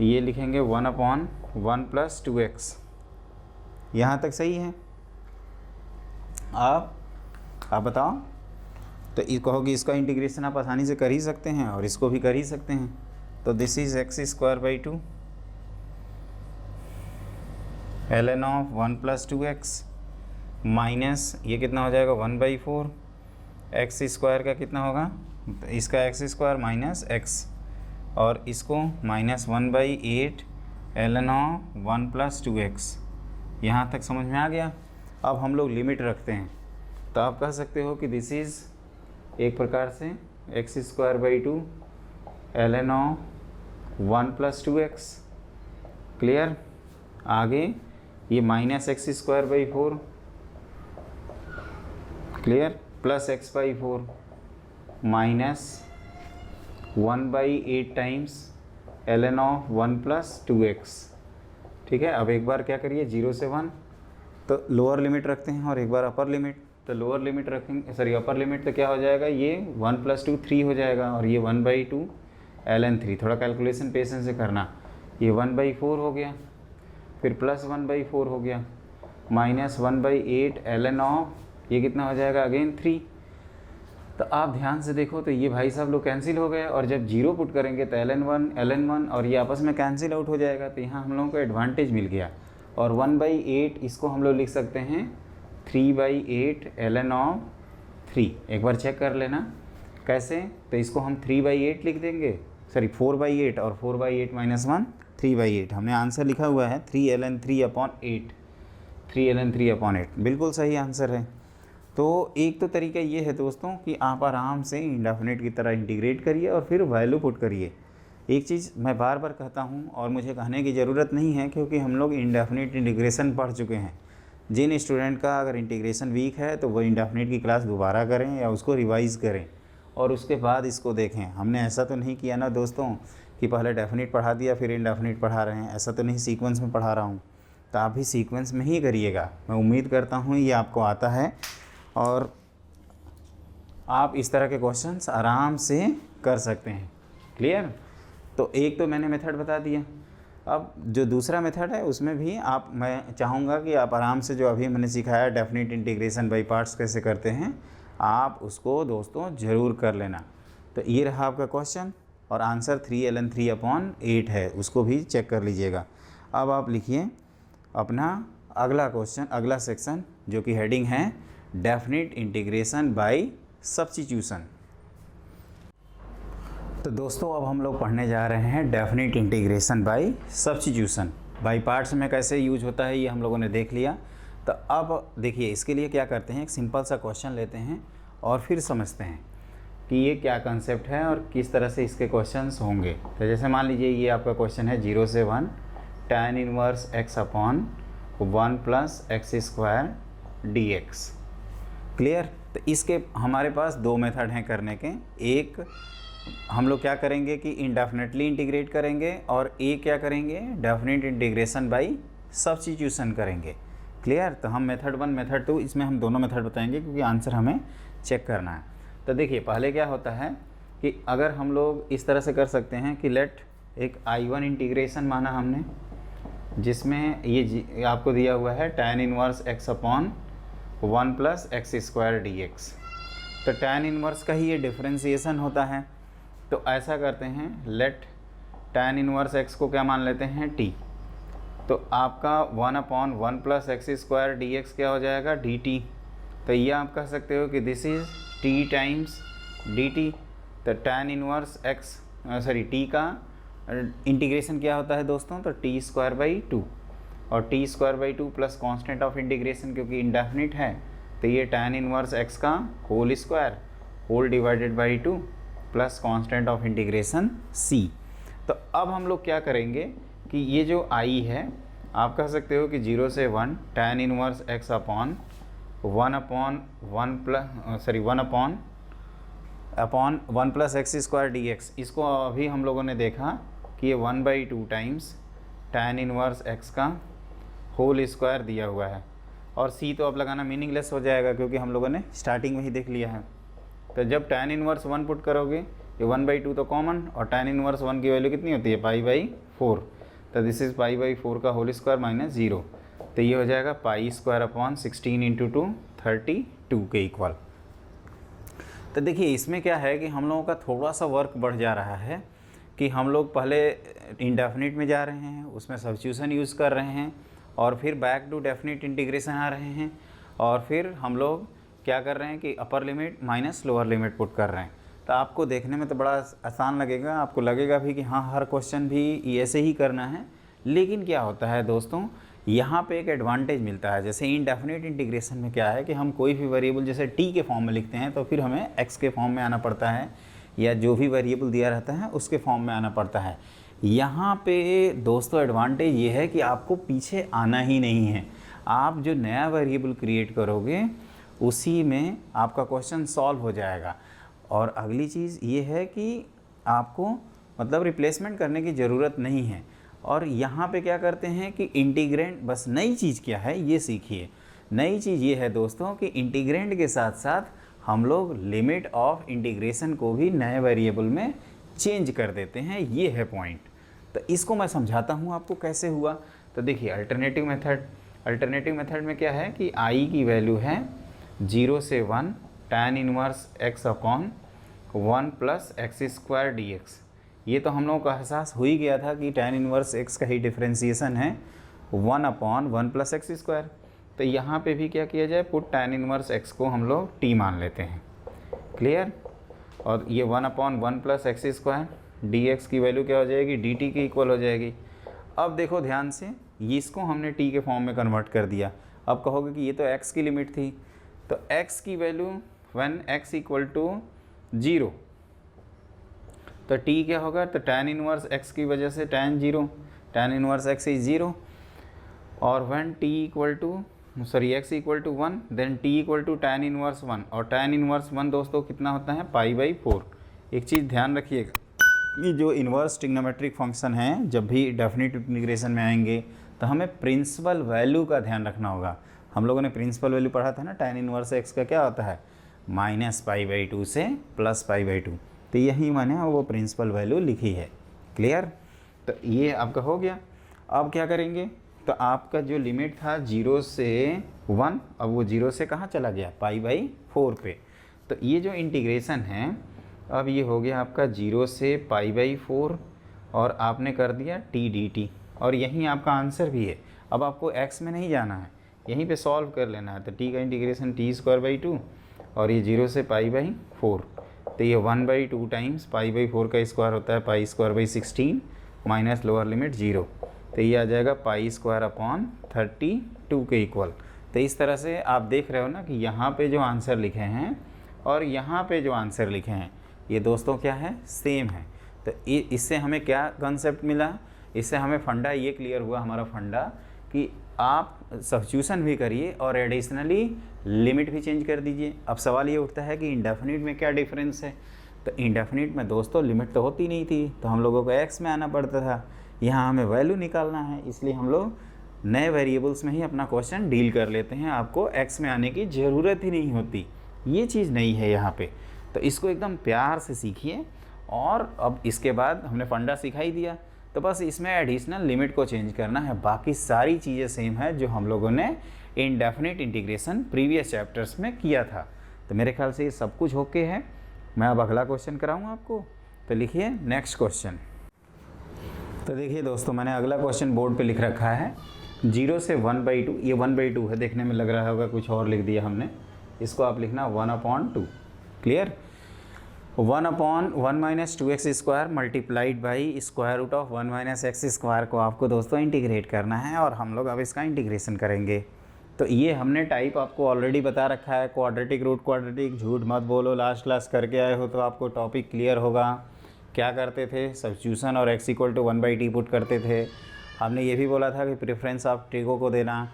ये लिखेंगे 1/1 + 2x। यहाँ तक सही है। आप बताओ। तो ये कहोगे इसका इंटीग्रेशन आप आसानी से कर ही सकते हैं और इसको भी कर ही सकते हैं। तो this is x² 2 ln of 1 + 2x minus ये कितना हो जाएगा 1/4, x² का कितना होगा, तो इसका x² माइनस x, और इसको माइनस 1/8 ln ऑफ 1 + 2x। यहाँ तक समझ में आ गया। अब हम लोग लिमिट रखते हैं, तो आप कह सकते हो कि दिस इज़ एक प्रकार से x² 2 ln of 1 + 2x। Clear. आगे ये minus x² 4, clear, plus x/4 minus 1/8 times ln of 1 + 2x। ठीक है। अब एक बार क्या करिए 0 से 1, तो लोअर लिमिट रखते हैं और एक बार अपर लिमिट। तो लोअर लिमिट रखेंगे, सॉरी अपर लिमिट, तो क्या हो जाएगा, ये 1 + 2 3 हो जाएगा, और ये 1/2 ln 3। थोड़ा कैलकुलेशन पेशेंस से करना। ये 1/4 हो गया, फिर प्लस 1/4 हो गया, माइनस 1/8 ln ऑफ ये कितना हो जाएगा अगेन 3। तो आप ध्यान से देखो तो ये भाई साहब लोग कैंसिल हो गए, और जब जीरो पुट करेंगे तो ln1 और ये आपस में कैंसिल आउट हो जाएगा। तो यहाँ हम लोगों को एडवांटेज मिल गया। और 1/8 इसको हम लोग लिख सकते हैं 3/8 ln(3). एक बार चेक कर लेना कैसे, तो इसको हम 3/8 लिख देंगे, सॉरी 4/8, और 4/8 - 1 3/8। हमने आंसर लिखा हुआ है 3ln3/8, 3ln3/8 बिल्कुल सही आंसर है। तो एक तो तरीका ये है दोस्तों कि आप आराम से इंडेफिनिट की तरह इंटीग्रेट करिए और फिर वैल्यू पुट करिए। एक चीज़ मैं बार बार कहता हूँ और मुझे कहने की ज़रूरत नहीं है, क्योंकि हम लोग इंडेफिनिट इंटीग्रेशन पढ़ चुके हैं। जिन स्टूडेंट का अगर इंटीग्रेशन वीक है तो वो इंडेफिनिट की क्लास दोबारा करें या उसको रिवाइज़ करें और उसके बाद इसको देखें। हमने ऐसा तो नहीं किया ना दोस्तों कि पहले डेफिनिट पढ़ा दिया फिर इंडेफिनिट पढ़ा रहे हैं, ऐसा तो नहीं सीक्वेंस में पढ़ा रहा हूँ। तो आप भी सीक्वेंस में ही करिएगा। मैं उम्मीद करता हूँ ये आपको आता है और आप इस तरह के क्वेश्चंस आराम से कर सकते हैं। क्लियर? तो एक तो मैंने मेथड बता दिया। अब जो दूसरा मेथड है उसमें भी मैं चाहूँगा कि आप आराम से जो अभी मैंने सिखाया डेफिनिट इंटीग्रेशन बाय पार्ट्स कैसे करते हैं, आप उसको दोस्तों ज़रूर कर लेना। तो ये रहा आपका क्वेश्चन और आंसर 3ln3/8 है, उसको भी चेक कर लीजिएगा। अब आप लिखिए अपना अगला क्वेश्चन, अगला सेक्शन, जो कि हेडिंग है डेफिनिट इंटीग्रेशन बाय सब्स्टिट्यूशन। तो दोस्तों अब हम लोग पढ़ने जा रहे हैं definite integration by substitution. By parts में कैसे यूज होता है ये हम लोगों ने देख लिया। तो अब देखिए इसके लिए क्या करते हैं, एक सिंपल सा क्वेश्चन लेते हैं और फिर समझते हैं कि ये क्या कंसेप्ट है और किस तरह से इसके क्वेश्चंस होंगे। तो जैसे मान लीजिए ये आपका क्वेश्चन है 0 से 1 tan inverse x/1 + x² dx। Clear? तो इसके हमारे पास दो मेथड हैं करने के। एक हम लोग क्या करेंगे कि इंडेफिनेटली इंटीग्रेट करेंगे और एक क्या करेंगे, डेफिनिट इंटीग्रेशन बाय सब्स्टिट्यूशन करेंगे। क्लियर? तो हम मेथड 1 मेथड 2 इसमें हम दोनों मेथड बताएंगे क्योंकि आंसर हमें चेक करना है। तो देखिए पहले क्या होता है कि अगर हम लोग इस तरह से कर सकते हैं कि लेट एक I1 इंटीग्रेशन माना हमने, जिसमें ये आपको दिया हुआ है tan inverse x/1 + x² dx। तो tan इनवर्स का ही ये डिफरेंशिएशन होता है। तो ऐसा करते हैं, लेट tan इनवर्स x को क्या मान लेते हैं t। तो आपका 1/1 + x² dx क्या हो जाएगा, dt। तो ये आप कह सकते हो कि this is t times dt। तो tan इनवर्स t का इंटीग्रेशन क्या होता है दोस्तों, तो t²/2 और t²/2 plus constant of integration, क्योंकि इंडेफिनिट है तो ये tan इनवर्स x का whole square whole divided by 2 plus constant of integration c। तो अब हम लोग क्या करेंगे कि ये जो i है आप कह सकते हो कि 0 से 1 tan inverse x/1 + x² dx। इसको अभी हम लोगों ने देखा कि ये 1/2 टाइम्स tan इनवर्स x का होल स्क्वायर दिया हुआ है, और c तो अब लगाना मीनिंगलेस हो जाएगा क्योंकि हम लोगों ने स्टार्टिंग में ही देख लिया है। तो जब tan इनवर्स 1 पुट करोगे ये 1/2 तो कॉमन, और tan इनवर्स 1 की वैल्यू कितनी होती है, π/4। तो दिस इज़ π/4 का होल स्क्वायर - 0। तो ये हो जाएगा π² 16 × 2 32 के इक्वल। तो देखिए इसमें क्या है कि हम लोगों का थोड़ा सा वर्क बढ़ जा रहा है कि हम लोग पहले इंडेफिनिट में जा रहे हैं, उसमें सब्स्टिट्यूशन यूज़ कर रहे हैं, और फिर बैक टू डेफिनिट इंटीग्रेशन आ रहे हैं, और फिर हम लोग क्या कर रहे हैं कि upper limit minus lower limit put कर रहे हैं। तो आपको देखने में तो बड़ा आसान लगेगा, आपको लगेगा भी कि हाँ हर क्वेश्चन भी ऐसे ही करना है। लेकिन क्या होता है दोस्तों, यहाँ पे एक एडवांटेज मिलता है। जैसे इनडेफिनिट इंटीग्रेशन में क्या है कि हम कोई भी वेरिएबल जैसे t के फॉर्म में लिखते हैं तो फिर हमें x के फॉर्म में आना पड़ता है, या जो भी वेरिएबल दिया रहता है उसके फॉर्म में आना पड़ता है। यहाँ पे दोस्तों एडवांटेज ये है कि आपको पीछे आना ही नहीं है। आप जो नया वेरिएबल क्रिएट करोगे उसी में आपका क्वेश्चन सॉल्व हो जाएगा। और अगली चीज़ ये है कि आपको मतलब रिप्लेसमेंट करने की ज़रूरत नहीं है। और यहाँ पे क्या करते हैं कि इंटीग्रेंड, बस नई चीज़ क्या है ये सीखिए। नई चीज़ ये है दोस्तों कि इंटीग्रेंड के साथ साथ हम लोग लिमिट ऑफ इंटीग्रेशन को भी नए वेरिएबल में चेंज कर देते हैं, ये है पॉइंट। तो इसको मैं समझाता हूँ आपको कैसे हुआ। तो देखिए अल्टरनेटिव मेथड में क्या है कि i की वैल्यू है 0 से 1 tan inverse x upon 1 plus x square D x. ये तो हम लोगों को एहसास हो ही गया था कि tan इनवर्स x का ही डिफ्रेंसिएशन है 1 अपॉन 1 प्लस एक्स स्क्वायर। तो यहाँ पे भी क्या किया जाए, पुट tan इनवर्स x को हम लोग t मान लेते हैं। क्लियर। और ये 1 upon 1 plus x square D x की वैल्यू क्या हो जाएगी, डी टी की इक्वल हो जाएगी। अब देखो ध्यान से, ये इसको हमने t के फॉर्म में कन्वर्ट कर दिया। अब कहोगे कि ये तो x की लिमिट थी, तो x की value when x equal to 0, तो t क्या होगा, तो tan इनवर्स x की वजह से tan इनवर्स x इज 0, और when t equal to x equal to 1 then t equal to tan inverse 1, और tan इनवर्स 1 दोस्तों कितना होता है, π/4। एक चीज़ ध्यान रखिएगा, ये जो इन्वर्स ट्रिग्नोमेट्रिक फंक्शन है जब भी डेफिनेट इंटीग्रेशन में आएंगे तो हमें प्रिंसिपल वैल्यू का ध्यान रखना होगा। हम लोगों ने प्रिंसिपल वैल्यू पढ़ा था ना, tan इनवर्स x का क्या होता है, -π/2 से +π/2, तो यही मैंने वो प्रिंसिपल वैल्यू लिखी है। क्लियर। तो ये आपका हो गया। अब क्या करेंगे, तो आपका जो लिमिट था 0 से 1, अब वो 0 से कहाँ चला गया, π/4 पे। तो ये जो इंटीग्रेशन है अब ये हो गया आपका 0 से π/4, और आपने कर दिया t dt, और यहीं आपका आंसर भी है। अब आपको x में नहीं जाना है, यहीं पे सॉल्व कर लेना है। तो t का इंटीग्रेशन t²/2, और ये 0 से π/4, तो ये 1/2 टाइम्स π/4 का स्क्वायर होता है π² माइनस लोअर लिमिट 0, तो ये आ जाएगा π²/32 के इक्वल। तो इस तरह से आप देख रहे हो ना कि यहाँ पे जो आंसर लिखे हैं और यहाँ पे जो आंसर लिखे हैं ये दोस्तों क्या है, सेम है। तो इससे हमें क्या कॉन्सेप्ट मिला, इससे हमें फंडा ये क्लियर हुआ, हमारा फंडा, कि आप सब्स्टिट्यूशन भी करिए और एडिशनली लिमिट भी चेंज कर दीजिए। अब सवाल ये उठता है कि इंडेफिनिट में क्या डिफरेंस है, तो इंडेफिनिट में दोस्तों लिमिट तो होती नहीं थी, तो हम लोगों को x में आना पड़ता था। यहाँ हमें वैल्यू निकालना है, इसलिए हम लोग नए वेरिएबल्स में ही अपना क्वेश्चन डील कर लेते हैं। आपको x में आने की ज़रूरत ही नहीं होती, ये चीज़ नहीं है यहाँ पे। तो इसको एकदम प्यार से सीखिए। और अब इसके बाद हमने फंडा सिखाई दिया, तो बस इसमें एडिशनल लिमिट को चेंज करना है, बाकी सारी चीज़ें सेम है जो हम लोगों ने इनडेफिनिट इंटीग्रेशन प्रीवियस चैप्टर्स में किया था। तो मेरे ख्याल से ये सब कुछ ओके है। मैं अब अगला क्वेश्चन कराऊंगा आपको, तो लिखिए नेक्स्ट क्वेश्चन। तो देखिए दोस्तों, मैंने अगला क्वेश्चन बोर्ड पे लिख रखा है 0 से 1/2, ये 1/2 है, देखने में लग रहा होगा कुछ और लिख दिया हमने, इसको आप लिखना 1/2। Clear. 1/1 - 2x² multiplied by √1 - x² को आपको दोस्तों इंटीग्रेट करना है, और हम लोग अब इसका इंटीग्रेशन करेंगे। तो ये हमने टाइप आपको ऑलरेडी बता रखा है, क्वाड्रेटिक रूट क्वाड्रेटिक, झूठ मत बोलो, लास्ट क्लास करके आए हो तो आपको टॉपिक क्लियर होगा। क्या करते थे, सब्स्टिट्यूशन और x = 1/t पुट करते थे। हमने ये भी बोला था कि प्रेफरेंस आप ट्रिगो को देना।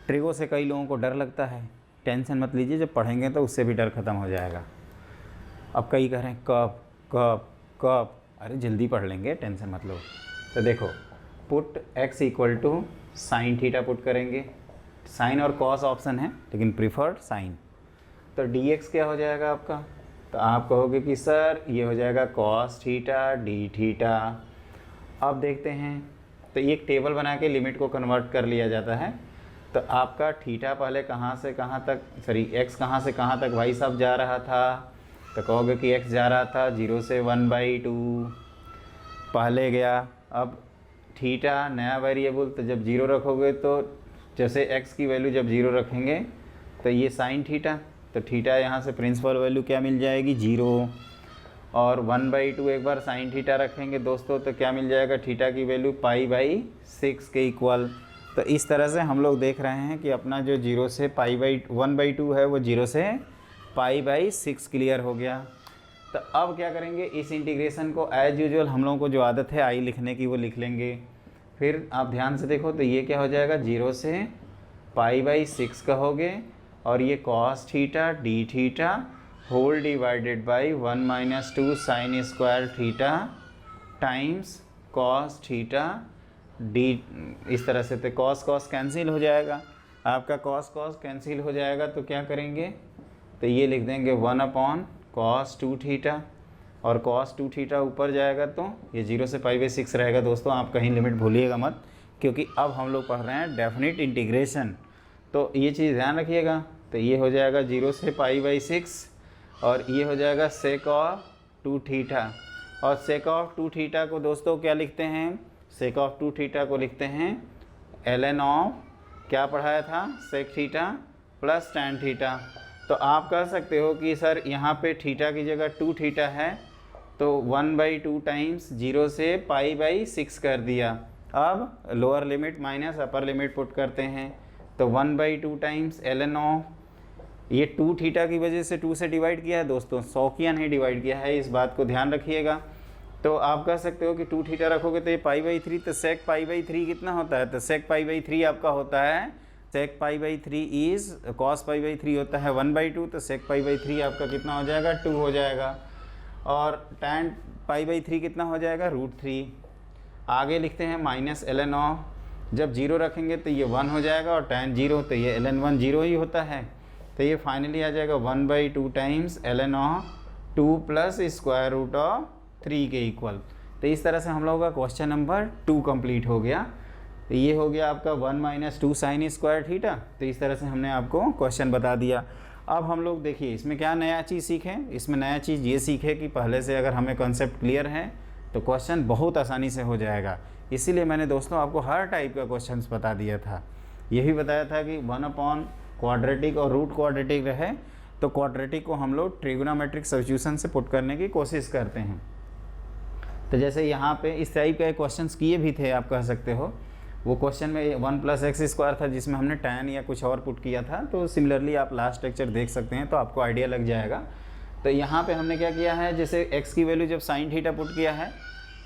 ट्रिगो से कई लोगों को डर लगता है, टेंशन मत लीजिए, जब पढ़ेंगे तो उससे भी डर ख़त्म हो जाएगा। अब कई कह रहे हैं कब कब कब, अरे जल्दी पढ़ लेंगे, टेंशन मत लो। तो देखो, put x = sin theta put करेंगे, साइन और कॉस ऑप्शन है लेकिन प्रीफर्ड साइन। तो dx क्या हो जाएगा आपका, तो आप कहोगे कि सर ये हो जाएगा cos थीटा d थीटा। अब देखते हैं, तो एक टेबल बना के लिमिट को कन्वर्ट कर लिया जाता है। तो आपका थीटा पहले कहाँ से कहाँ तक, x कहाँ से कहाँ तक भाई साहब जा रहा था, तो कहोगे कि x जा रहा था 0 से 1/2 पहले गया। अब थीटा नया वेरिएबल, तो जब 0 रखोगे तो जैसे x की वैल्यू जब 0 रखेंगे तो ये साइन थीटा, तो थीटा यहाँ से प्रिंसिपल वैल्यू क्या मिल जाएगी, 0। और 1/2 एक बार साइन थीटा रखेंगे दोस्तों तो क्या मिल जाएगा, थीटा की वैल्यू π/6 के इक्वल। तो इस तरह से हम लोग देख रहे हैं कि अपना जो 0 से 1/2 है वो 0 से π/6 क्लियर हो गया। तो अब क्या करेंगे, इस इंटीग्रेशन को एज यूजुअल हम लोगों को जो आदत है आई लिखने की वो लिख लेंगे। फिर आप ध्यान से देखो, तो ये क्या हो जाएगा, 0 से π/6 कहोगे, और ये cos theta d theta whole divided by 1 - 2 sin² theta times cos theta d। इस तरह से तो cos कैंसिल हो जाएगा, आपका cos कैंसिल हो जाएगा, तो क्या करेंगे, तो ये लिख देंगे 1/cos 2 थीटा, और cos 2 थीटा ऊपर जाएगा तो ये 0 से π/6 रहेगा। दोस्तों आप कहीं लिमिट भूलिएगा मत, क्योंकि अब हम लोग पढ़ रहे हैं डेफिनिट इंटीग्रेशन। तो ये चीज़ ध्यान रखिएगा, तो ये हो जाएगा 0 से π/6 और ये हो जाएगा sec ऑफ 2 थीटा। और sec ऑफ 2 थीटा को दोस्तों क्या लिखते हैं, sec ऑफ 2 थीटा को लिखते हैं ln ऑफ, क्या पढ़ाया था, sec theta plus tan theta. तो आप कह सकते हो कि सर यहाँ पे थीटा की जगह 2 थीटा है तो 1/2 टाइम्स 0 से π/6 कर दिया। अब lower limit minus upper limit put करते हैं तो 1/2 टाइम्स ln ऑफ, ये 2 थीटा की वजह से 2 से डिवाइड किया है दोस्तों, 100 किया नहीं डिवाइड किया है, इस बात को ध्यान रखिएगा। तो आप कह सकते हो कि 2 थीटा रखोगे तो ये π/3, तो sec π/3 कितना होता है, तो sec π/3 आपका होता है, sec π/3 इज cos π/3 होता है 1/2, तो sec π/3 आपका कितना हो जाएगा, 2 हो जाएगा। और tan π/3 कितना हो जाएगा, √3। आगे लिखते हैं माइनस ln ऑफ, जब 0 रखेंगे तो ये 1 हो जाएगा और tan 0 तो ये ln 1 0 ही होता है, तो ये फाइनली आ जाएगा 1/2 times ln of 2 plus square root of 3 के इक्वल। तो इस तरह से हम लोगों का क्वेश्चन नंबर 2 कंप्लीट हो गया। तो ये हो गया आपका 1 - 2 sin स्क्वायर थीटा। तो इस तरह से हमने आपको क्वेश्चन बता दिया। अब हम लोग देखिए इसमें क्या नया चीज़ सीखें, इसमें नया चीज़ ये सीखे कि पहले से अगर हमें कॉन्सेप्ट क्लियर है तो क्वेश्चन बहुत आसानी से हो जाएगा। इसीलिए मैंने दोस्तों आपको हर टाइप का क्वेश्चंस बता दिया था। ये भी बताया था कि 1/, क्वाड्रेटिक और रूट क्वाड्रेटिक रहे तो क्वाड्रेटिक को हम लोग ट्रिग्नोमेट्रिक सब्स्टिट्यूशन से पुट करने की कोशिश करते हैं। तो जैसे यहाँ पे इस टाइप के क्वेश्चंस किए भी थे, आप कह सकते हो। वो क्वेश्चन में 1 + x² था जिसमें हमने tan या कुछ और पुट किया था, तो सिमिलरली आप लास्ट लेक्चर देख सकते हैं तो आपको आइडिया लग जाएगा। तो यहाँ पे हमने क्या किया है, जैसे x की वैल्यू जब sin थीटा पुट किया है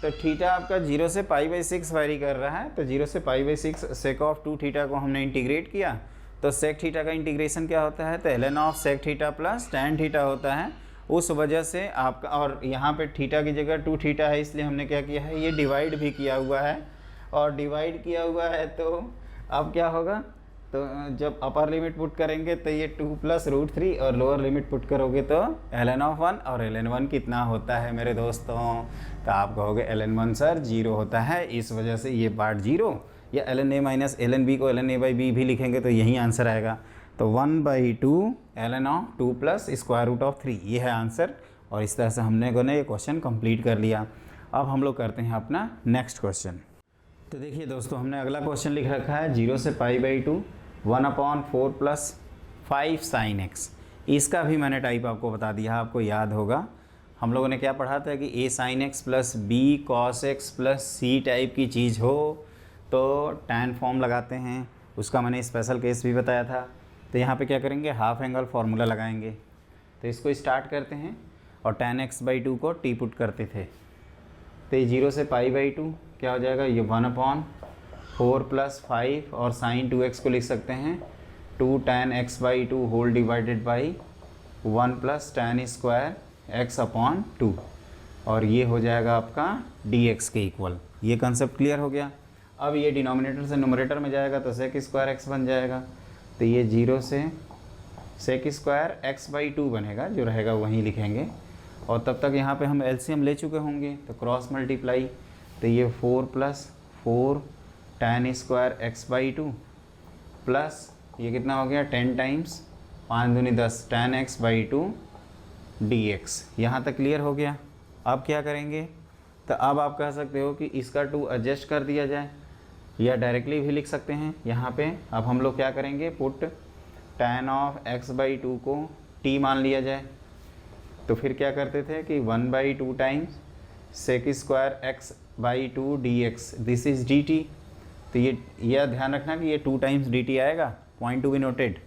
तो थीटा आपका 0 से π/6 वेरी कर रहा है, तो 0 से π/6 sec ऑफ 2 थीटा को हमने इंटीग्रेट किया। तो sec थीटा का इंटीग्रेशन क्या होता है, तो ln of sec theta plus tan theta होता है। उस वजह से आपका, और यहाँ पे थीटा की जगह 2 थीटा है इसलिए हमने क्या किया है, ये डिवाइड भी किया हुआ है। और डिवाइड किया हुआ है तो अब क्या होगा, तो जब अपर लिमिट पुट करेंगे तो ये 2 + √3 और लोअर लिमिट पुट करोगे तो ln ऑफ 1, और ln 1 कितना होता है मेरे दोस्तों, तो आप कहोगे ln 1 सर 0 होता है, इस वजह से ये पार्ट 0, या ln a - ln b को ln a/b भी लिखेंगे तो यही आंसर आएगा। तो 1/2 ln of 2 plus square root of 3, ये है आंसर। और इस तरह से हमने ये क्वेश्चन कंप्लीट कर लिया। अब हम लोग करते हैं अपना नेक्स्ट क्वेश्चन। तो देखिए दोस्तों, हमने अगला क्वेश्चन लिख रखा है 0 से π/2 1/4 + 5 sin x। इसका भी मैंने टाइप आपको बता दिया, आपको याद होगा। हम लोगों ने क्या पढ़ा था कि a sin x + b cos x + c type की चीज़ हो तो tan फॉर्म लगाते हैं, उसका मैंने स्पेशल केस भी बताया था। तो यहाँ पे क्या करेंगे, हाफ एंगल फार्मूला लगाएंगे। तो इसको स्टार्ट करते हैं और tan x/2 को t पुट करते थे। तो ये 0 से π/2 क्या हो जाएगा, ये 1/4 + 5 और sin 2x को लिख सकते हैं 2 tan x/2 whole divided by 1 + tan square x/2, और ये हो जाएगा आपका dx के इक्वल। ये कंसेप्ट क्लियर हो गया। अब ये डिनोमिनेटर से न्यूमरेटर में जाएगा तो sec स्क्वायर x बन जाएगा। तो ये 0 से sec स्क्वायर x/2 बनेगा, जो रहेगा वहीं लिखेंगे। और तब तक यहाँ पे हम एलसीएम ले चुके होंगे तो क्रॉस मल्टीप्लाई, तो ये 4 + 4 tan स्क्वायर x/2 प्लस ये कितना हो गया 10 टाइम्स 5 दूनी 10 tan x/2 dx। यहाँ तक क्लियर हो गया। अब क्या करेंगे, तो अब आप कह सकते हो कि इसका 2 एडजस्ट कर दिया जाए या डायरेक्टली भी लिख सकते हैं। यहाँ पे अब हम लोग क्या करेंगे, पुट tan ऑफ x/2 को t मान लिया जाए। तो फिर क्या करते थे कि 1/2 times sec square x/2 dx, this is dt। तो ये यह ध्यान रखना कि ये 2 टाइम्स dt आएगा, पॉइंट टू बी नोटेड।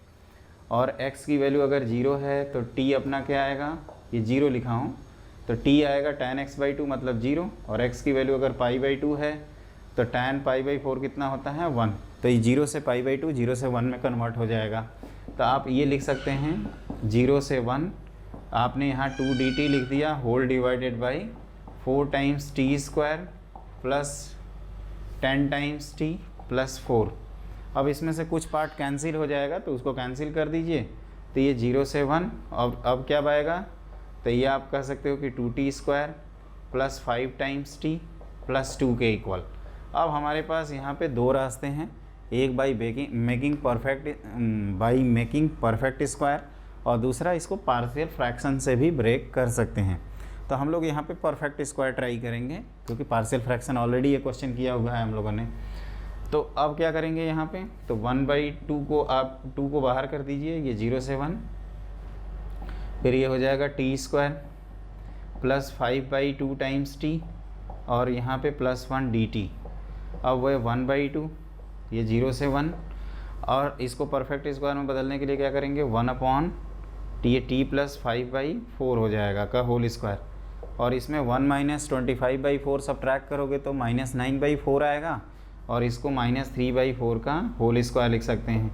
और x की वैल्यू अगर 0 है तो t अपना क्या आएगा, ये 0 लिखा हूँ तो t आएगा tan x/2 मतलब 0, और x की वैल्यू अगर π/2 है तो tan π/4 कितना होता है 1। तो ये 0 से π/2 0 से 1 में कन्वर्ट हो जाएगा। तो आप ये लिख सकते हैं 0 से 1, आपने यहाँ 2 dt लिख दिया whole divided by 4 times t square plus 10 times t plus 4। अब इसमें से कुछ पार्ट कैंसिल हो जाएगा तो उसको कैंसिल कर दीजिए। तो ये 0 से 1, अब क्या आएगा, तो ये आप कह सकते हो कि 2t square plus 5 times t plus 2 के इक्वल। अब हमारे पास यहाँ पे 2 रास्ते हैं, एक बाई मेकिंग परफेक्ट स्क्वायर, और दूसरा इसको पार्शियल फ्रैक्शन से भी ब्रेक कर सकते हैं। तो हम लोग यहाँ पे परफेक्ट स्क्वायर ट्राई करेंगे, क्योंकि पार्शियल फ्रैक्शन ऑलरेडी ये क्वेश्चन किया हुआ है हम लोगों ने। तो अब क्या करेंगे यहाँ पे, तो 1/2 को आप 2 को बाहर कर दीजिए, ये 0 से 1, फिर ये हो जाएगा t² प्लस 5/2 टाइम्स t, और यहाँ पे +1 dt। अब वह 1/2, ये 0 से 1, और इसको परफेक्ट स्क्वायर में बदलने के लिए क्या करेंगे, 1/t, ये t प्लस 5/4 हो जाएगा का होल स्क्वायर, और इसमें 1 - 25/4 सब्ट्रैक्ट करोगे तो -9/4 आएगा, और इसको -3/4 का होल स्क्वायर लिख सकते हैं।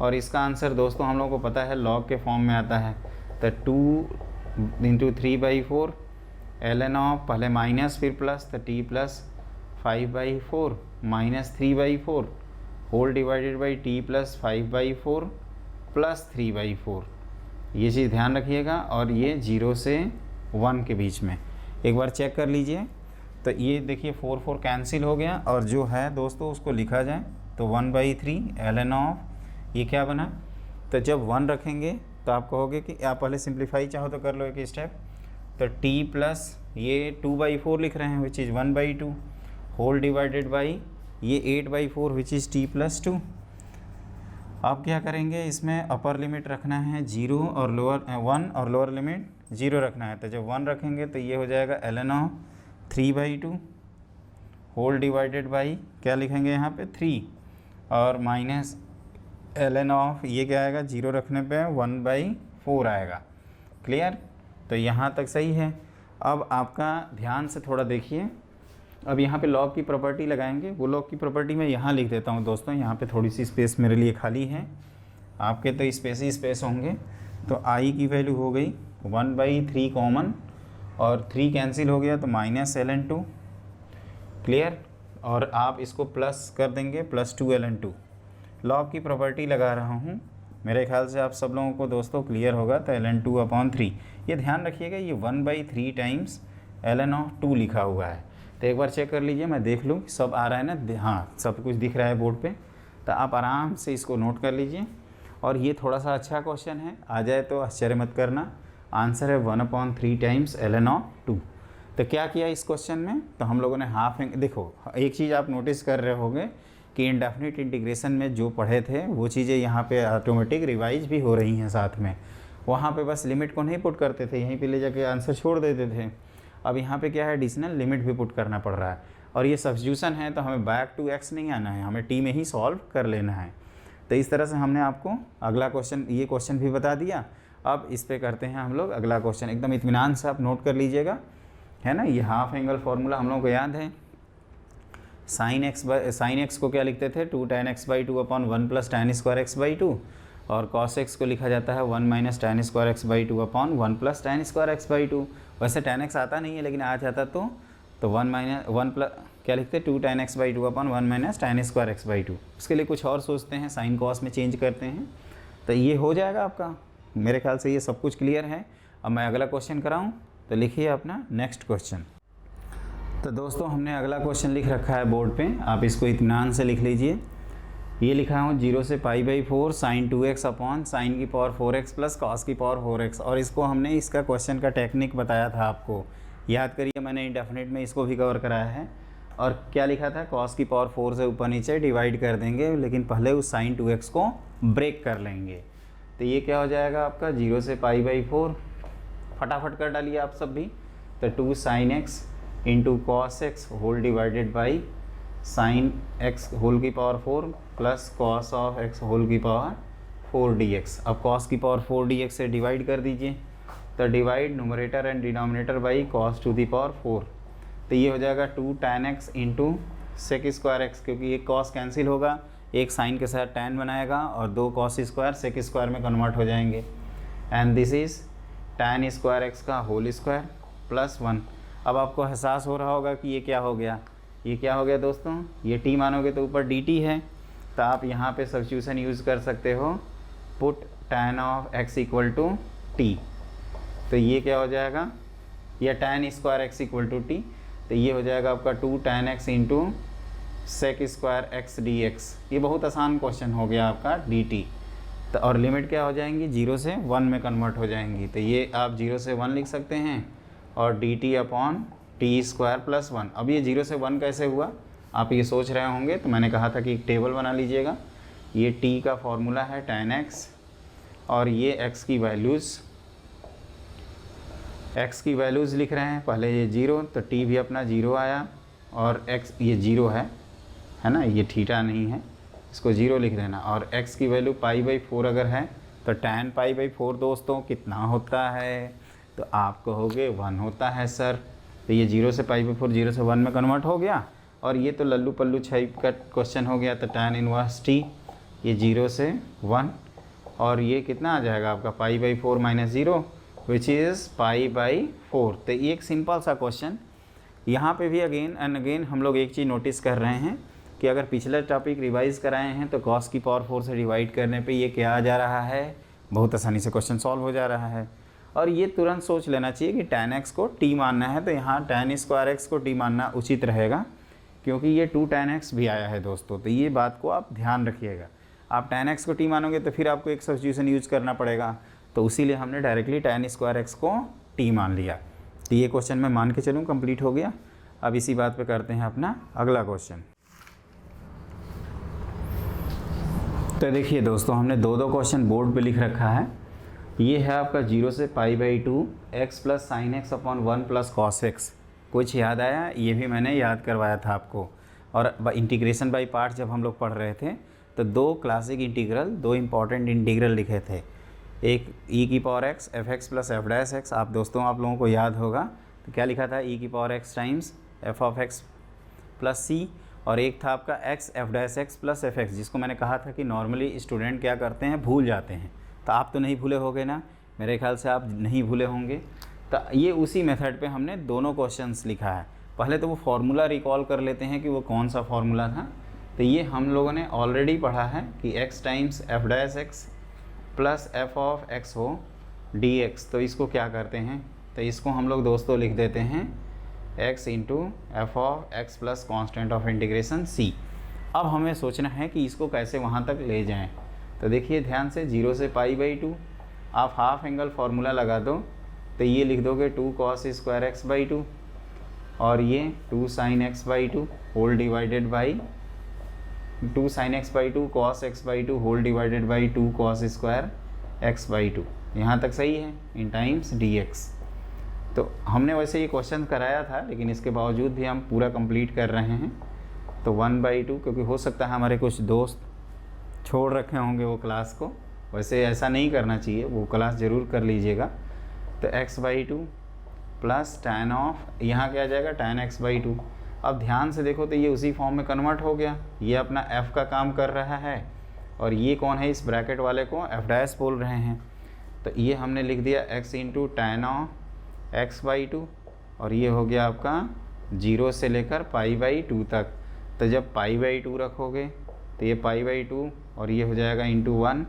और इसका आंसर दोस्तों हम लोगों को पता है लॉग के फॉर्म में आता है, तो 2 × 3/4 ln ऑफ, पहले माइनस फिर प्लस, तो t plus 5/4 -3/4 whole divided by t plus 5/4 plus 3/4। ये चीज़ ध्यान रखिएगा, और ये 0 से 1 के बीच में एक बार चेक कर लीजिए। तो ये देखिए 4 कैंसिल हो गया, और जो है दोस्तों उसको लिखा जाए तो 1/3 ln ऑफ, ये क्या बना, तो जब 1 रखेंगे तो आप कहोगे कि आप पहले सिंप्लीफाई चाहो तो कर लो एक स्टेप, तो t प्लस ये 2/4 लिख रहे हैं which is 1/2 whole divided by ये 8/4 विच इज़ t प्लस 2। अब क्या करेंगे, इसमें अपर लिमिट रखना है 0 और लोअर 1, और लोअर लिमिट 0 रखना है। तो जब 1 रखेंगे तो ये हो जाएगा ln of 3/2 whole divided by क्या लिखेंगे यहाँ पे 3, और माइनस ln ऑफ ये क्या आएगा, 0 रखने पे 1/4 आएगा। क्लियर, तो यहाँ तक सही है। अब आपका ध्यान से थोड़ा देखिए, अब यहाँ पे लॉग की प्रॉपर्टी लगाएंगे, वो लॉग की प्रॉपर्टी मैं यहाँ लिख देता हूँ दोस्तों, यहाँ पे थोड़ी सी स्पेस मेरे लिए खाली है, आपके तो स्पेस ही स्पेस होंगे। तो i की वैल्यू हो गई 1/3 कॉमन, और 3 कैंसिल हो गया तो -ln2। क्लियर, और आप इसको प्लस कर देंगे +2 ln2। लॉग की प्रॉपर्टी लगा रहा हूँ, मेरे ख्याल से आप सब लोगों को दोस्तों क्लियर होगा। तो ln2/3, ये ध्यान रखिएगा, ये 1/3 टाइम्स ln ऑफ 2 लिखा हुआ है। तो एक बार चेक कर लीजिए, मैं देख लूँ सब आ रहा है ना, हाँ सब कुछ दिख रहा है बोर्ड पे, तो आप आराम से इसको नोट कर लीजिए। और ये थोड़ा सा अच्छा क्वेश्चन है, आ जाए तो आश्चर्य मत करना। आंसर है 1/3 टाइम्स ln ऑफ 2। तो क्या किया इस क्वेश्चन में, तो हम लोगों ने देखो एक चीज़ आप नोटिस कर रहे होंगे कि इंडेफिनिट इंटीग्रेशन में जो पढ़े थे वो चीज़ें यहाँ पे ऑटोमेटिक रिवाइज भी हो रही हैं साथ में। वहाँ पे बस लिमिट को नहीं पुट करते थे, यहीं पे ले जाके आंसर छोड़ देते थे। अब यहाँ पे क्या है, एडिशनल लिमिट भी पुट करना पड़ रहा है, और ये सब्स्टिट्यूशन है तो हमें बैक टू x नहीं आना है, हमें t में ही सॉल्व कर लेना है। तो इस तरह से हमने आपको अगला क्वेश्चन, ये क्वेश्चन भी बता दिया। अब इस पे करते हैं हम लोग अगला क्वेश्चन, एकदम इत्मीनान से आप नोट कर लीजिएगा, है ना। ये हाफ एंगल फार्मूला हम लोगों को याद है, sin x को क्या लिखते थे, 2 tan x/2/1 + tan² x/2, और cos x को लिखा जाता है 1 - tan² x/2/1 + tan² x/2। वैसे tan x आता नहीं है, लेकिन आ जाता तो 1 क्या लिखते हैं, 2 tan x/2/1 - tan² x/2। उसके लिए कुछ और सोचते हैं, साइन कॉस में चेंज करते हैं, तो ये हो जाएगा आपका। मेरे ख्याल से ये सब कुछ क्लियर है। अब मैं अगला क्वेश्चन कराऊँ, तो लिखिए अपना नेक्स्ट क्वेश्चन। तो दोस्तों हमने अगला क्वेश्चन लिख रखा है बोर्ड पे, आप इसको इत्मीनान से लिख लीजिए। ये लिखा हूँ 0 से π/4 sin 2x अपॉन sin की पावर 4x प्लस cos की पावर 4x। और इसको हमने इसका क्वेश्चन का टेक्निक बताया था आपको, याद करिए, मैंने इंडेफिनिट में इसको भी कवर कराया है। और क्या लिखा था, cos की पावर 4 से ऊपर नीचे डिवाइड कर देंगे, लेकिन पहले उस sin 2x को ब्रेक कर लेंगे। तो ये क्या हो जाएगा आपका, 0 से π/4, फटाफट कर डालिए आप सब भी, तो 2 sin x into cos x whole divided by sin x whole की power 4 plus cos of x whole की पावर 4 dx। अब cos की पावर 4 dx से डिवाइड कर दीजिए, तो divide numerator and denominator by cos to the power 4। तो ये हो जाएगा 2 tan x into sec² x, क्योंकि ये cos कैंसिल होगा, एक साइन के साथ tan बनाएगा, और 2 cos² sec² में कन्वर्ट हो जाएंगे। And this is tan² x का होल स्क्वायर प्लस 1। अब आपको एहसास हो रहा होगा कि ये क्या हो गया, ये क्या हो गया दोस्तों, ये t मानोगे तो ऊपर dt है, तो आप यहाँ पे सब्स्टिट्यूशन यूज़ कर सकते हो, put tan of x = t। तो ये क्या हो जाएगा, या tan² x = t, तो ये हो जाएगा आपका 2 tan x into sec square x d x. ये बहुत आसान क्वेश्चन हो गया आपका डी टी। तो और लिमिट क्या हो जाएंगी, 0 से 1 में कन्वर्ट हो जाएंगी। तो ये आप 0 से 1 लिख सकते हैं और D T upon T square plus 1। अब ये 0 से 1 कैसे हुआ आप ये सोच रहे होंगे, तो मैंने कहा था कि एक टेबल बना लीजिएगा। ये टी का फॉर्मूला है tan x और ये x की वैल्यूज़ लिख रहे हैं। पहले ये 0 तो t भी अपना 0 आया और x ये 0 है ना, ये थीटा नहीं है, इसको 0 लिख देना। और x की वैल्यू π/4 अगर है तो tan π/4 दोस्तों कितना होता है, तो आप कहोगे 1 होता है सर। तो ये 0 से π/4 0 से 1 में कन्वर्ट हो गया। और ये तो लल्लू पल्लू छाई का क्वेश्चन हो गया। तो tan इनवर्स t ये 0 से 1 और ये कितना आ जाएगा आपका π/4 - 0 विच इज़ π/4। तो ये एक सिंपल सा क्वेश्चन। यहाँ पे भी अगेन एंड अगेन हम लोग एक चीज़ नोटिस कर रहे हैं कि अगर पिछले टॉपिक रिवाइज कराए हैं तो cos की पावर 4 से डिवाइड करने पे ये क्या आ जा रहा है, बहुत आसानी से क्वेश्चन सॉल्व हो जा रहा है। और ये तुरंत सोच लेना चाहिए कि tan x को t मानना है, तो यहाँ tan स्क्वायर x को t मानना उचित रहेगा, क्योंकि ये 2 tan x भी आया है दोस्तों। तो ये बात को आप ध्यान रखिएगा। आप tan x को t मानोगे तो फिर आपको एक सब्स्टिट्यूशन यूज करना पड़ेगा, तो इसीलिए हमने डायरेक्टली tan स्क्वायर x को t मान लिया। तो ये क्वेश्चन मैं मान के चलूँ कंप्लीट हो गया। अब इसी बात पे करते हैं अपना अगला क्वेश्चन। तो देखिए दोस्तों, हमने दो क्वेश्चन बोर्ड पे लिख रखा है। ये है आपका 0 से π/2 x plus sine x upon 1 plus cos x. कुछ याद आया? ये भी मैंने याद करवाया था आपको। और इंटीग्रेशन बाय पार्ट जब हम लोग पढ़ रहे थे तो 2 क्लासिक इंटीग्रल, 2 इंपॉर्टेंट इंटीग्रल लिखे थे। एक e⁴x f(x) प्लस f'(x), आप लोगों को याद होगा। तो क्या लिखा था, e⁴x times f(x) plus c, और एक था आपका x f'(x) प्लस f(x), जिसको मैंने कहा था कि नॉर्मली स्टूडेंट क्या करते हैं, भूल जाते हैं। तो आप तो नहीं भूले होंगे ना, मेरे ख्याल से आप नहीं भूले होंगे। तो ये उसी मेथड पे हमने दोनों क्वेश्चंस लिखा है। पहले तो वो फार्मूला रिकॉल कर लेते हैं कि वो कौन सा फार्मूला था। तो ये हम लोगों ने ऑलरेडी पढ़ा है कि x times f'(x) plus f(x) हो dx। तो इसको क्या करते हैं, तो इसको हम लोग दोस्तों लिख देते हैं x into f(x) plus constant of integration c। अब हमें सोचना है कि इसको कैसे वहाँ तक ले जाएं। तो देखिए ध्यान से, 0 से π/2 आप हाफ एंगल फार्मूला लगा दो, तो ये लिख दोगे 2 cos स्क्वायर x/2 और ये 2 sin x/2 whole divided by 2 sin x/2 cos x/2 whole divided by 2 cos square x/2। यहाँ तक सही है, इन टाइम्स dx। तो हमने वैसे ये क्वेश्चन कराया था, लेकिन इसके बावजूद भी हम पूरा कंप्लीट कर रहे हैं। तो 1/2, क्योंकि हो सकता है हमारे कुछ दोस्त छोड़ रखे होंगे वो क्लास को, वैसे ऐसा नहीं करना चाहिए, वो क्लास ज़रूर कर लीजिएगा। तो x/2 प्लस tan ऑफ, यहाँ क्या आ जाएगा tan x/2। अब ध्यान से देखो तो ये उसी फॉर्म में कन्वर्ट हो गया। ये अपना f का काम कर रहा है और ये कौन है, इस ब्रैकेट वाले को f' बोल रहे हैं। तो ये हमने लिख दिया x into tan of x/2 और ये हो गया आपका 0 से लेकर π/2 तक। तो जब π/2 रखोगे तो ये π/2 और ये हो जाएगा इंटू 1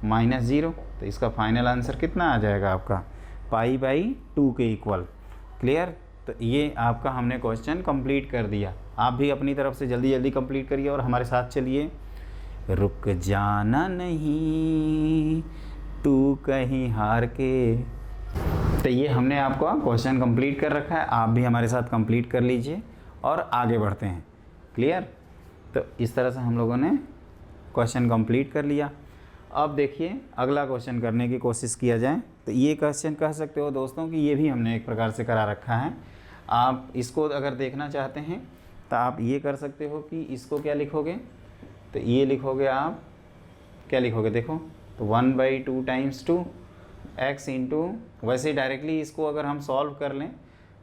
माइनस 0। तो इसका फाइनल आंसर कितना आ जाएगा आपका, π/2 के इक्वल। क्लियर? तो ये आपका हमने क्वेश्चन कंप्लीट कर दिया। आप भी अपनी तरफ से जल्दी जल्दी कंप्लीट करिए और हमारे साथ चलिए। रुक जाना नहीं तू कहीं हार के। तो ये हमने आपका क्वेश्चन कंप्लीट कर रखा है, आप भी हमारे साथ कंप्लीट कर लीजिए और आगे बढ़ते हैं। क्लियर? तो इस तरह से हम लोगों ने क्वेश्चन कंप्लीट कर लिया। अब देखिए अगला क्वेश्चन करने की कोशिश किया जाए। तो ये क्वेश्चन कह सकते हो दोस्तों कि ये भी हमने एक प्रकार से करा रखा है। आप इसको अगर देखना चाहते हैं तो आप ये कर सकते हो कि इसको क्या लिखोगे, तो ये लिखोगे आप, क्या लिखोगे देखो, तो 1/2 टाइम्स 2 x इंटू, वैसे डायरेक्टली इसको अगर हम सॉल्व कर लें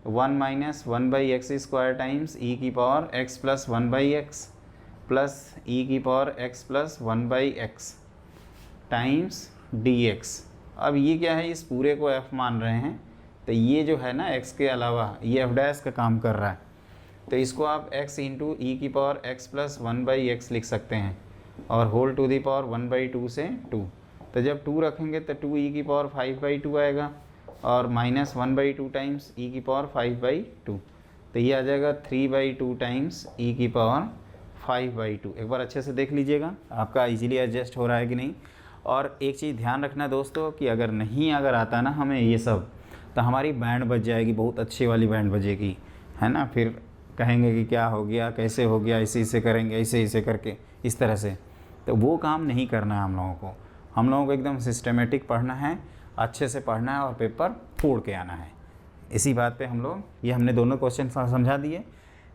1 minus 1/x² times e⁴x plus 1/x plus e⁴x plus 1/x times dx। अब ये क्या है, इस पूरे को f मान रहे हैं, तो ये जो है ना x के अलावा ये f' का काम कर रहा है। तो इसको आप x into e⁴x plus 1/x लिख सकते हैं और होल टू दी पावर 1/2 से 2। तो जब 2 रखेंगे तो 2 e⁵5/2 आएगा और माइनस 1/2 टाइम्स e⁵5/2। तो ये आ जाएगा 3/2 टाइम्स e⁵ 5/2। एक बार अच्छे से देख लीजिएगा आपका इजीली एडजस्ट हो रहा है कि नहीं। और एक चीज़ ध्यान रखना दोस्तों कि अगर आता ना हमें ये सब, तो हमारी बैंड बज जाएगी, बहुत अच्छी वाली बैंड बजेगी, है ना। फिर कहेंगे कि क्या हो गया, कैसे हो गया, ऐसे करेंगे, ऐसे करके इस तरह से, तो वो काम नहीं करना है हम लोगों को एकदम सिस्टमेटिक पढ़ना है, अच्छे से पढ़ना है और पेपर फोड़ के आना है। इसी बात पे ये हमने दोनों क्वेश्चन समझा दिए।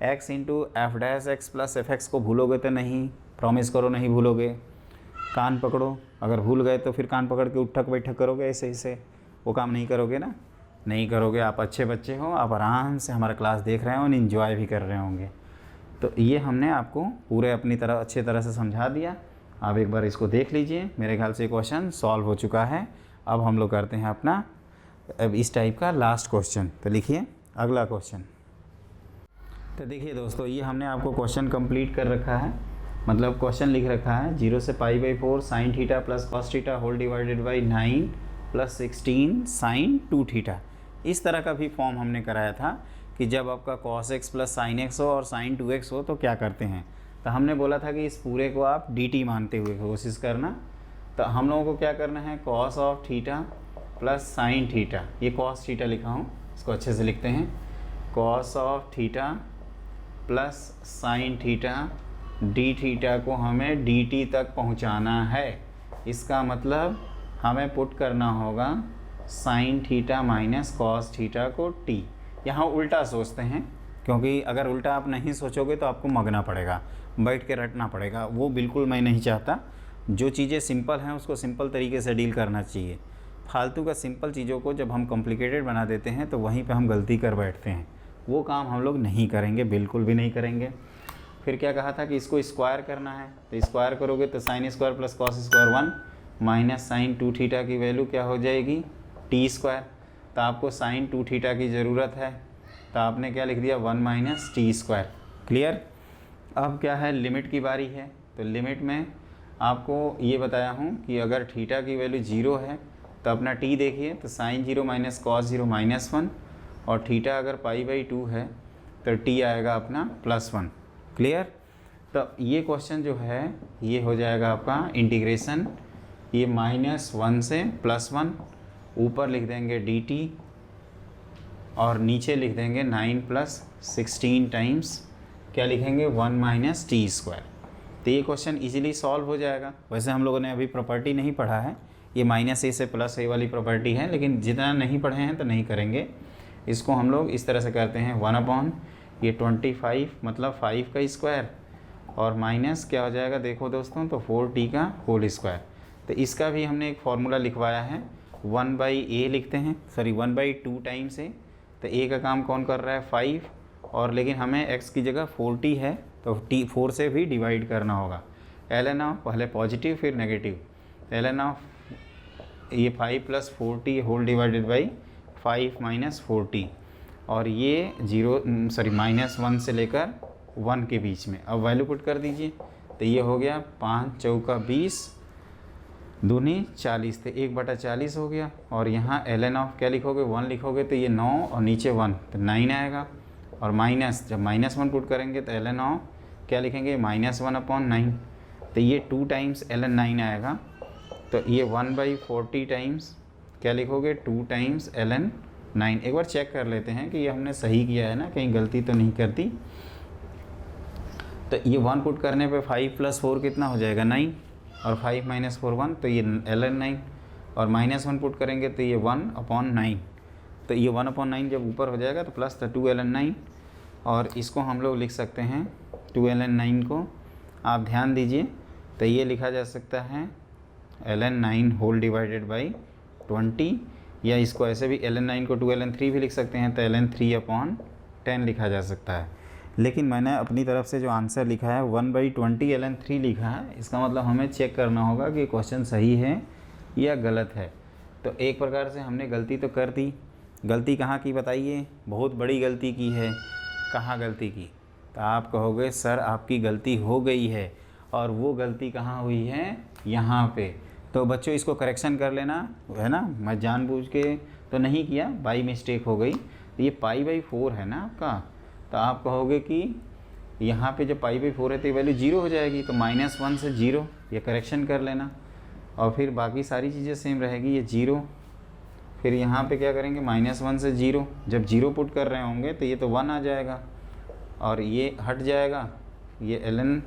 x into F dash x plus F x को भूलोगे तो नहीं, प्रॉमिस करो नहीं भूलोगे, कान पकड़ो, अगर भूल गए तो फिर कान पकड़ के उठक बैठक करोगे, ऐसे वो काम नहीं करोगे ना, नहीं करोगे। आप अच्छे बच्चे हो, आप आराम से हमारा क्लास देख रहे हो और इन्जॉय भी कर रहे होंगे। तो ये हमने आपको पूरे अपनी तरह अच्छी तरह से समझा दिया। आप एक बार इसको देख लीजिए, मेरे ख्याल से क्वेश्चन सॉल्व हो चुका है। अब हम लोग करते हैं अपना अब इस टाइप का लास्ट क्वेश्चन। तो लिखिए अगला क्वेश्चन। तो देखिए दोस्तों, ये हमने आपको क्वेश्चन कंप्लीट कर रखा है, मतलब क्वेश्चन लिख रखा है 0 से π/4 sin theta plus cos theta whole divided by 9 plus 16 sin 2 theta. इस तरह का भी फॉर्म हमने कराया था कि जब आपका cos x plus sin x हो और sin 2x हो तो क्या करते हैं। तो हमने बोला था कि इस पूरे को आप dt मानते हुए कोशिश करना। तो हम लोगों को क्या करना है, cos of theta plus sin theta, ये cos थीटा लिखा हूँ, इसको अच्छे से लिखते हैं, cos of theta plus sin theta D theta को हमें dt तक पहुँचाना है। इसका मतलब हमें पुट करना होगा sin theta minus cos theta को t। यहाँ उल्टा सोचते हैं, क्योंकि अगर उल्टा आप नहीं सोचोगे तो आपको मगना पड़ेगा, बैठ के रटना पड़ेगा, वो बिल्कुल मैं नहीं चाहता। जो चीज़ें सिंपल हैं उसको सिंपल तरीके से डील करना चाहिए। फालतू का सिंपल चीज़ों को जब हम कॉम्प्लिकेटेड बना देते हैं तो वहीं पे हम गलती कर बैठते हैं। वो काम हम लोग नहीं करेंगे, बिल्कुल भी नहीं करेंगे। फिर क्या कहा था कि इसको स्क्वायर करना है, तो स्क्वायर करोगे तो sine square plus cos square 1 minus sine 2 theta की वैल्यू क्या हो जाएगी, टी स्क्वायर। तो आपको साइन 2 थीटा की ज़रूरत है, तो आपने क्या लिख दिया 1 माइनस टी स्क्वायर। क्लियर। अब क्या है, लिमिट की बारी है। तो लिमिट में आपको ये बताया हूँ कि अगर थीटा की वैल्यू 0 है तो अपना टी देखिए, तो साइन 0 माइनस कॉस 0 -1, और थीटा अगर π/2 है तो टी आएगा अपना +1। क्लियर। तो ये क्वेश्चन जो है ये हो जाएगा आपका इंटीग्रेशन, ये -1 से +1, ऊपर लिख देंगे dt और नीचे लिख देंगे 9 + 16 टाइम्स क्या लिखेंगे 1 माइनस टी स्क्वायर। तो ये क्वेश्चन इजीली सॉल्व हो जाएगा। वैसे हम लोगों ने अभी प्रॉपर्टी नहीं पढ़ा है, ये -a से +a वाली प्रॉपर्टी है, लेकिन जितना नहीं पढ़े हैं तो नहीं करेंगे। इसको हम लोग इस तरह से करते हैं 1 ये 25 मतलब 5 का स्क्वायर और माइनस क्या हो जाएगा देखो दोस्तों, तो 4t का होल स्क्वायर। तो इसका भी हमने एक फार्मूला लिखवाया है, 1/a लिखते हैं, सॉरी 1/2 टाइम्स a। तो a का काम कौन कर रहा है 5, और लेकिन हमें x की जगह 4t है तो t 4 से भी डिवाइड करना होगा। ln ऑफ पहले पॉजिटिव फिर नेगेटिव, ln ऑफ ये 5 + 4t whole divided by 5 - 4t, और ये -1 से लेकर 1 के बीच में। अब वैल्यू पुट कर दीजिए, तो ये हो गया 5 चौका 20 दूनी 40, तो 1/40 हो गया। और यहाँ ln ऑफ क्या लिखोगे 1 लिखोगे तो ये 9 और नीचे 1 तो 9 आएगा, और माइनस जब -1 पुट करेंगे तो ln ऑफ क्या लिखेंगे -1/9, तो ये 2 टाइम्स ln 9 आएगा। तो ये 1/40 टाइम्स क्या लिखोगे 2 टाइम्स ln 9। एक बार चेक कर लेते हैं कि ये हमने सही किया है ना, कहीं गलती तो नहीं करती। तो ये 1 पुट करने पे 5 + 4 कितना हो जाएगा 9, और 5 - 4 1, तो ये ln 9, और -1 पुट करेंगे तो ये 1/9। तो ये 1/9 जब ऊपर हो जाएगा तो प्लस तो 2 ln 9, और इसको हम लोग लिख सकते हैं 2 ln 9 को आप ध्यान दीजिए, तो ये लिखा जा सकता है ln 9 होल डिवाइडेड बाई 20, या इसको ऐसे भी ln 9 को 2 ln 3 भी लिख सकते हैं, तो ln 3/10 लिखा जा सकता है। लेकिन मैंने अपनी तरफ से जो आंसर लिखा है 1/20 ln 3 लिखा है। इसका मतलब हमें चेक करना होगा कि क्वेश्चन सही है या गलत है। तो एक प्रकार से हमने गलती तो कर दी। गलती कहाँ की बताइए, बहुत बड़ी गलती की है। कहाँ गलती की, तो आप कहोगे सर आपकी गलती हो गई है, और वो गलती कहाँ हुई है यहाँ पे। तो बच्चों इसको करेक्शन कर लेना है ना, मैं जानबूझ के तो नहीं किया, बाई मिस्टेक हो गई। तो ये π/4 है ना आपका, तो आप कहोगे कि यहाँ पे जब पाई बाई 4 है तो ये वैल्यू 0 हो जाएगी, तो -1 से 0 ये करेक्शन कर लेना, और फिर बाकी सारी चीज़ें सेम रहेगी, ये 0, फिर यहाँ पे क्या करेंगे -1 से 0, जब 0 पुट कर रहे होंगे तो ये तो 1 आ जाएगा और ये हट जाएगा, ये ln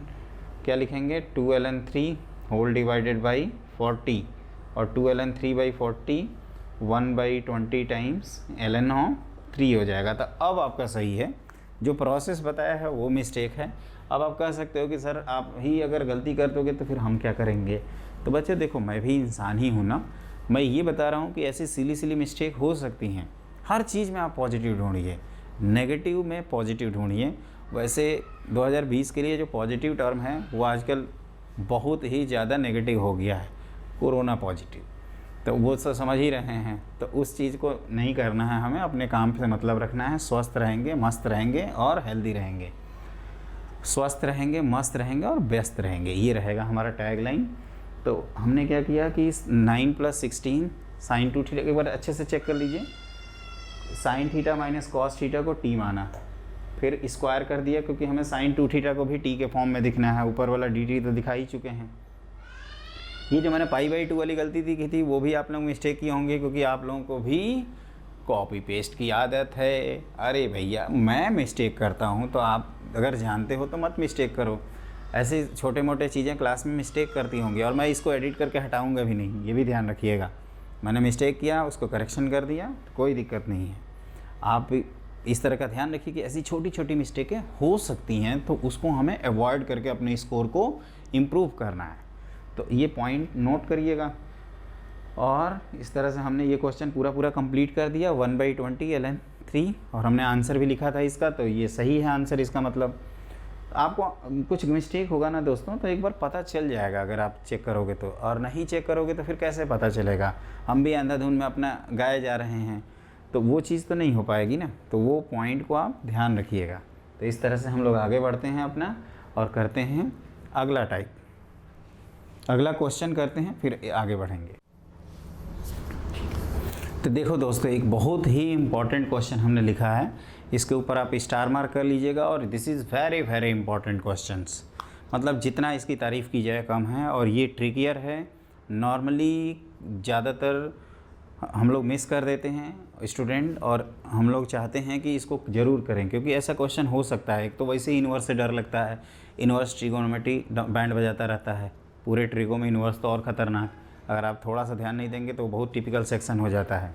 क्या लिखेंगे 2ln3 होल डिवाइडेड बाई 40, और 2ln3/40 1/20 टाइम्स ln3 हो जाएगा। तो अब आपका सही है, जो प्रोसेस बताया है वो मिस्टेक है। अब आप कह सकते हो कि सर आप ही अगर गलती कर दोगे तो फिर हम क्या करेंगे। तो बच्चों देखो, मैं भी इंसान ही हूँ ना, मैं ये बता रहा हूँ कि ऐसी सिली मिस्टेक हो सकती हैं। हर चीज़ में आप पॉजिटिव ढूंढिए, नेगेटिव में पॉजिटिव ढूंढिए। वैसे 2020 के लिए जो पॉजिटिव टर्म है वो आजकल बहुत ही ज़्यादा नेगेटिव हो गया है, कोरोना पॉजिटिव, तो वो सब समझ ही रहे हैं। तो उस चीज़ को नहीं करना है, हमें अपने काम से मतलब रखना है। स्वस्थ रहेंगे, मस्त रहेंगे और हेल्दी रहेंगे। स्वस्थ रहेंगे, मस्त रहेंगे और व्यस्त रहेंगे, ये रहेगा हमारा टैगलाइन। तो हमने क्या किया कि 9 + 16 sin 2 थीटा, एक बार अच्छे से चेक कर लीजिए, sin theta minus cos theta को t माना, फिर स्क्वायर कर दिया क्योंकि हमें sin 2 थीटा को भी t के फॉर्म में दिखना है। ऊपर वाला dt तो दिखा ही चुके हैं। ये जो मैंने π/2 वाली गलती की थी वो भी आप लोग मिस्टेक किए होंगे, क्योंकि आप लोगों को भी कॉपी पेस्ट की आदत है। अरे भैया, मैं मिस्टेक करता हूँ तो आप अगर जानते हो तो मत मिस्टेक करो। ऐसे छोटे मोटे चीज़ें क्लास में मिस्टेक करती होंगी और मैं इसको एडिट करके हटाऊँगा भी नहीं, ये भी ध्यान रखिएगा। मैंने मिस्टेक किया, उसको करेक्शन कर दिया, कोई दिक्कत नहीं है। आप इस तरह का ध्यान रखिए कि ऐसी छोटी छोटी मिस्टेकें हो सकती हैं, तो उसको हमें अवॉइड करके अपने स्कोर को इम्प्रूव करना है। तो ये पॉइंट नोट करिएगा। और इस तरह से हमने ये क्वेश्चन पूरा कंप्लीट कर दिया 1/20 ln3, और हमने आंसर भी लिखा था इसका, तो ये सही है आंसर। इसका मतलब आपको कुछ मिस्टेक होगा ना दोस्तों, तो एक बार पता चल जाएगा अगर आप चेक करोगे तो, और नहीं चेक करोगे तो फिर कैसे पता चलेगा। हम भी अंधाधुंध में अपना गाए जा रहे हैं, तो वो चीज़ तो नहीं हो पाएगी ना। तो वो पॉइंट को आप ध्यान रखिएगा। तो इस तरह से हम लोग आगे बढ़ते हैं अपना और करते हैं अगला टाइप, अगला क्वेश्चन करते हैं, फिर आगे बढ़ेंगे। तो देखो दोस्तों, एक बहुत ही इम्पॉर्टेंट क्वेश्चन हमने लिखा है, इसके ऊपर आप स्टार मार्क कर लीजिएगा। और this is very very important questions, मतलब जितना इसकी तारीफ़ की जाए कम है। और ये ट्रिकियर है, नॉर्मली ज़्यादातर हम लोग मिस कर देते हैं स्टूडेंट, और हम लोग चाहते हैं कि इसको ज़रूर करें, क्योंकि ऐसा क्वेश्चन हो सकता है। एक तो वैसे ही इन्वर्स से डर लगता है, इन्वर्स ट्रिगोनोमेट्री बैंड बजाता रहता है, पूरे ट्रिगो में इन्वर्स तो और ख़तरनाक। अगर आप थोड़ा सा ध्यान नहीं देंगे तो बहुत टिपिकल सेक्शन हो जाता है।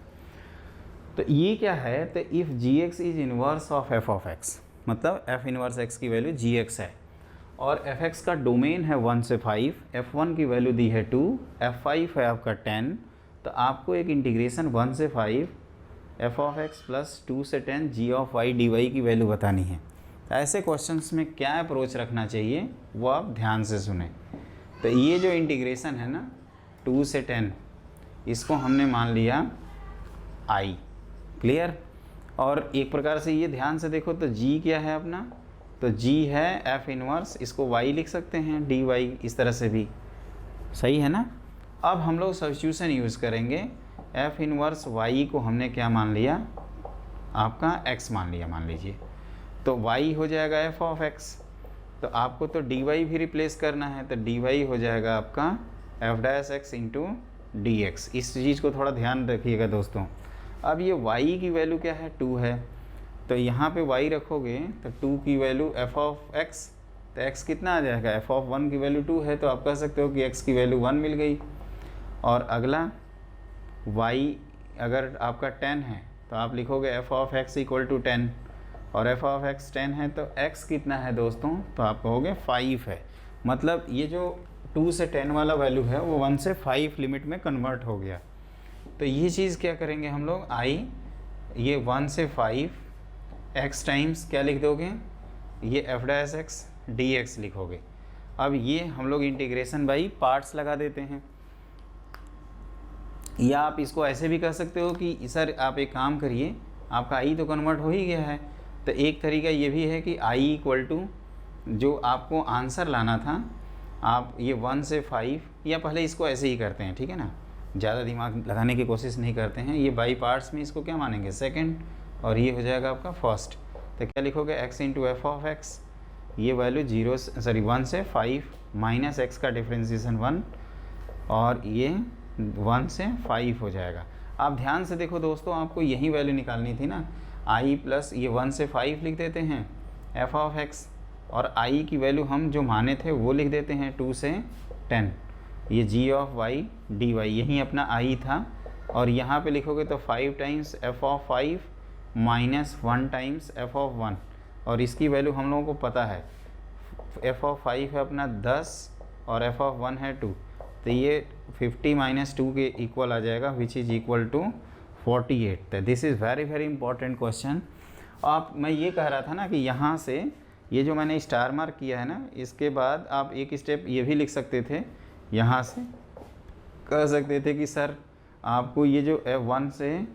तो ये क्या है, तो if gx is inverse of f(x), मतलब f इन्वर्स x की वैल्यू gx है, और fx का डोमेन है 1 से 5, f1 की वैल्यू दी है 2, f5 है आपका 10। तो आपको एक इंटीग्रेशन 1 से 5 f(x) + 2 से 10 g(y) dy की वैल्यू बतानी है। तो ऐसे क्वेश्चंस में क्या अप्रोच रखना चाहिए वो आप ध्यान से सुने। तो ये जो इंटीग्रेशन है ना 2 से 10, इसको हमने मान लिया i, क्लियर। और एक प्रकार से ये ध्यान से देखो तो g क्या है अपना, तो g है f इन्वर्स, इसको y लिख सकते हैं dy, इस तरह से भी सही है ना। अब हम लोग सब्स्टिट्यूशन यूज़ करेंगे। f इन्वर्स y को हमने क्या मान लिया, आपका x मान लिया, मान लीजिए, तो y हो जाएगा f(x). तो आपको तो dy भी रिप्लेस करना है, तो dy हो जाएगा आपका f(x) × dx। इस चीज़ को थोड़ा ध्यान रखिएगा दोस्तों। अब ये y की वैल्यू क्या है, 2 है, तो यहाँ पे y रखोगे तो 2 की वैल्यू f(x), तो x कितना आ जाएगा, f(1) की वैल्यू 2 है, तो आप कह सकते हो कि x की वैल्यू 1 मिल गई। और अगला y अगर आपका 10 है तो आप लिखोगे f(x) = 10, और f(x) 10 है तो x कितना है दोस्तों, तो आप कहोगे 5 है। मतलब ये जो 2 से 10 वाला वैल्यू है वो 1 से 5 लिमिट में कन्वर्ट हो गया। तो ये चीज़ क्या करेंगे हम लोग, ये 1 से 5 x टाइम्स क्या लिख दोगे, ये f(x) dx लिखोगे। अब ये हम लोग इंटीग्रेशन बाई पार्ट्स लगा देते हैं, या आप इसको ऐसे भी कर सकते हो कि सर आप एक काम करिए, आपका i तो कन्वर्ट हो ही गया है, तो एक तरीका ये भी है कि i = जो आपको आंसर लाना था, आप ये 1 से 5, या पहले इसको ऐसे ही करते हैं, ठीक है ना, ज़्यादा दिमाग लगाने की कोशिश नहीं करते हैं। ये बाई पार्ट्स में इसको क्या मानेंगे, सेकंड, और ये हो जाएगा आपका फर्स्ट। तो क्या लिखोगे, x × f(x), ये वैल्यू 1 से 5 माइनस एक्स का डिफ्रेंसिएशन 1 और ये 1 से 5 हो जाएगा। आप ध्यान से देखो दोस्तों, आपको यही वैल्यू निकालनी थी ना, i प्लस ये 1 से 5 लिख देते हैं एफ ऑफ एक्स, और i की वैल्यू हम जो माने थे वो लिख देते हैं 2 से 10, ये g ऑफ y dy यही अपना i था। और यहाँ पे लिखोगे तो 5 times F of 5 minus 1 times F of 1, और इसकी वैल्यू हम लोगों को पता है एफ ऑफ 5 है अपना 10 और एफ ऑफ 1 है 2, तो ये 50 माइनस 2 के इक्वल आ जाएगा, विच इज़ इक्वल टू 48। तो this is very very important question. मैं ये कह रहा था ना कि यहाँ से ये जो मैंने स्टार मार्क किया है ना, इसके बाद आप एक स्टेप ये भी लिख सकते थे, यहाँ से कह सकते थे कि सर आपको ये जो 1 से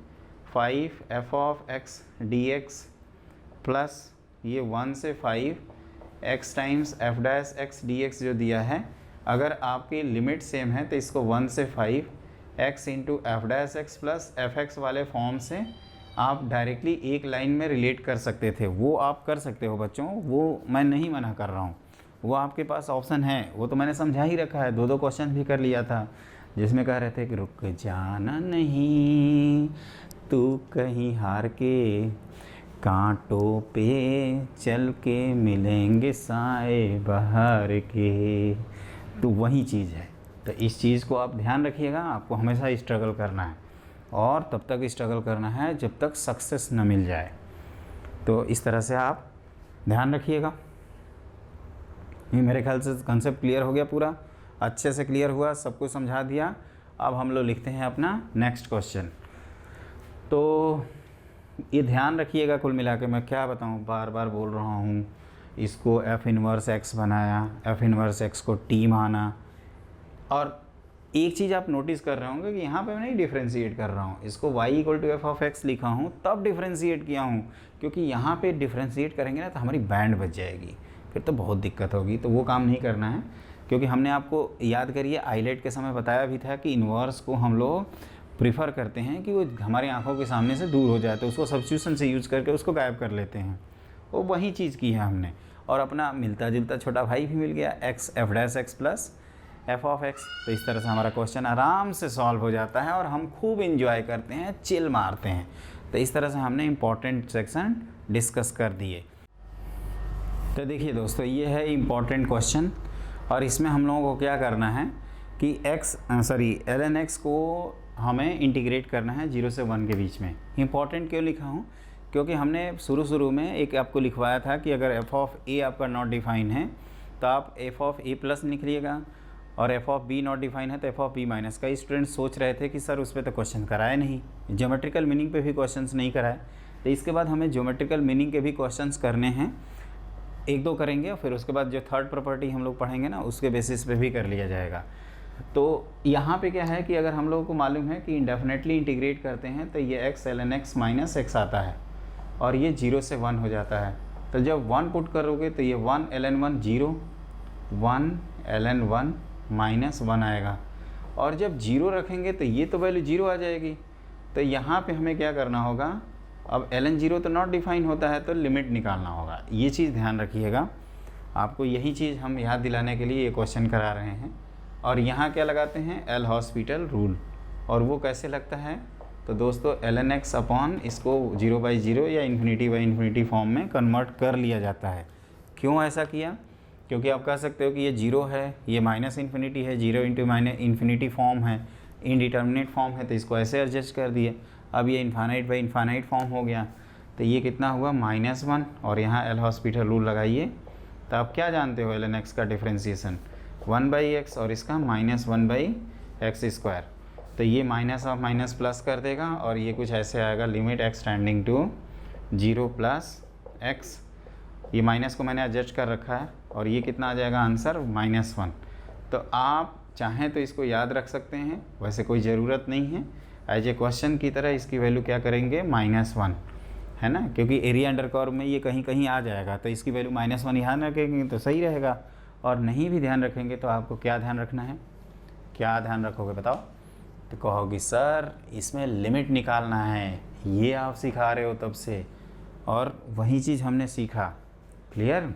5 F of x d x plus ये 1 से 5 x times F dash x d x जो दिया है, अगर आपकी लिमिट सेम है तो इसको 1 से 5 x into F dash x plus F x वाले फॉर्म से आप डायरेक्टली एक लाइन में रिलेट कर सकते थे। वो आप कर सकते हो बच्चों, वो मैं नहीं मना कर रहा हूँ, वो आपके पास ऑप्शन है, वो तो मैंने समझा ही रखा है। 2 क्वेश्चन भी कर लिया था जिसमें कह रहे थे कि रुक जाना नहीं तू कहीं हार के, कांटों पे चल के मिलेंगे साए बहार के, तो वही चीज़ है। तो इस चीज़ को आप ध्यान रखिएगा, आपको हमेशा स्ट्रगल करना है और तब तक स्ट्रगल करना है जब तक सक्सेस न मिल जाए। तो इस तरह से आप ध्यान रखिएगा। ये मेरे ख्याल से कंसेप्ट क्लियर हो गया, पूरा अच्छे से क्लियर हुआ, सब कुछ समझा दिया। अब हम लोग लिखते हैं अपना नेक्स्ट क्वेश्चन। तो ये ध्यान रखिएगा, कुल मिला के मैं क्या बताऊँ, बार बार बोल रहा हूँ, इसको एफ इनवर्स एक्स बनाया, एफ इनवर्स एक्स को टी माना। और एक चीज़ आप नोटिस कर रहे होंगे कि यहाँ पे मैं नहीं डिफ्रेंशिएट कर रहा हूँ, इसको y equal to f of x लिखा हूँ तब डिफ्रेंशिएट किया हूँ, क्योंकि यहाँ पे डिफ्रेंशिएट करेंगे ना तो हमारी बैंड बच जाएगी, फिर तो बहुत दिक्कत होगी, तो वो काम नहीं करना है। क्योंकि हमने आपको याद करिए आईलेट के समय बताया भी था कि इन्वर्स को हम लोग प्रिफ़र करते हैं कि वो हमारी आंखों के सामने से दूर हो जाए, तो उसको सब्स्टिट्यूशन से यूज़ करके उसको गायब कर लेते हैं। वो वही चीज़ की है हमने, और अपना मिलता जुलता छोटा भाई भी मिल गया, x F dash x plus F of x. तो इस तरह से हमारा क्वेश्चन आराम से सॉल्व हो जाता है और हम खूब इंजॉय करते हैं, चिल मारते हैं। तो इस तरह से हमने इम्पॉर्टेंट सेक्शन डिस्कस कर दिए। तो देखिए दोस्तों, ये है इम्पॉर्टेंट क्वेश्चन, और इसमें हम लोगों को क्या करना है कि ln x को हमें इंटीग्रेट करना है 0 से 1 के बीच में। इम्पॉर्टेंट क्यों लिखा हूँ, क्योंकि हमने शुरू में एक आपको लिखवाया था कि अगर एफ ऑफ ए आपका नॉट डिफाइन है तो आप एफ ऑफ ए प्लस लिखिएगा, और f of b not define है तो एफ ऑफ बी माइनस। कई स्टूडेंट सोच रहे थे कि सर उस पर तो क्वेश्चन कराए नहीं, ज्योमेट्रिकल मीनिंग पे भी क्वेश्चंस नहीं कराए, तो इसके बाद हमें ज्योमेट्रिकल मीनिंग के भी क्वेश्चंस करने हैं, 1-2 करेंगे, और फिर उसके बाद जो थर्ड प्रॉपर्टी हम लोग पढ़ेंगे ना उसके बेसिस पे भी कर लिया जाएगा। तो यहाँ पे क्या है कि अगर हम लोगों को मालूम है कि इंडेफिनेटली इंटीग्रेट करते हैं तो ये x ln x minus x आता है, और ये 0 से 1 हो जाता है। तो जब 1 पुट करोगे तो ये 1 ln 1 0, 1 ln 1 माइनस 1 आएगा, और जब 0 रखेंगे तो ये तो वैल्यू 0 आ जाएगी। तो यहाँ पे हमें क्या करना होगा, अब ln 0 तो नॉट डिफाइन होता है तो लिमिट निकालना होगा। ये चीज़ ध्यान रखिएगा, आपको यही चीज़ हम याद दिलाने के लिए ये क्वेश्चन करा रहे हैं। और यहाँ क्या लगाते हैं, एल हॉस्पिटल रूल, और वो कैसे लगता है, तो दोस्तों ln x अपॉन इसको 0/0 या इन्फिनिटी फॉर्म में कन्वर्ट कर लिया जाता है। क्यों ऐसा किया, क्योंकि आप कह सकते हो कि ये 0 है, ये माइनस इन्फिनिटी है, 0 इंटू माइनस इन्फिनिटी फॉर्म है, इनडिटर्मिनेट फॉर्म है, तो इसको ऐसे एडजस्ट कर दिए। अब ये इन्फानाइट बाई इन्फानाइट फॉर्म हो गया, तो ये कितना हुआ -1, और यहाँ एल हॉस्पिटल रूल लगाइए। तो आप क्या जानते हो ln x का डिफ्रेंसिएशन 1/x और इसका -1/x²। तो ये माइनस ऑफ माइनस प्लस कर देगा, और ये कुछ ऐसे आएगा, limit x tending to 0 plus x। ये माइनस को मैंने एडजस्ट कर रखा है, और ये कितना आ जाएगा आंसर -1। तो आप चाहें तो इसको याद रख सकते हैं, वैसे कोई ज़रूरत नहीं है, एज ए क्वेश्चन की तरह इसकी वैल्यू क्या करेंगे -1, है ना, क्योंकि एरिया अंडर कर्व में ये कहीं कहीं आ जाएगा, तो इसकी वैल्यू -1 यहाँ रखेंगे तो सही रहेगा। और नहीं भी ध्यान रखेंगे तो आपको क्या ध्यान रखना है, क्या ध्यान रखोगे बताओ, तो कहोगे सर इसमें लिमिट निकालना है, ये आप सिखा रहे हो तब से, और वही चीज़ हमने सीखा। क्लियर,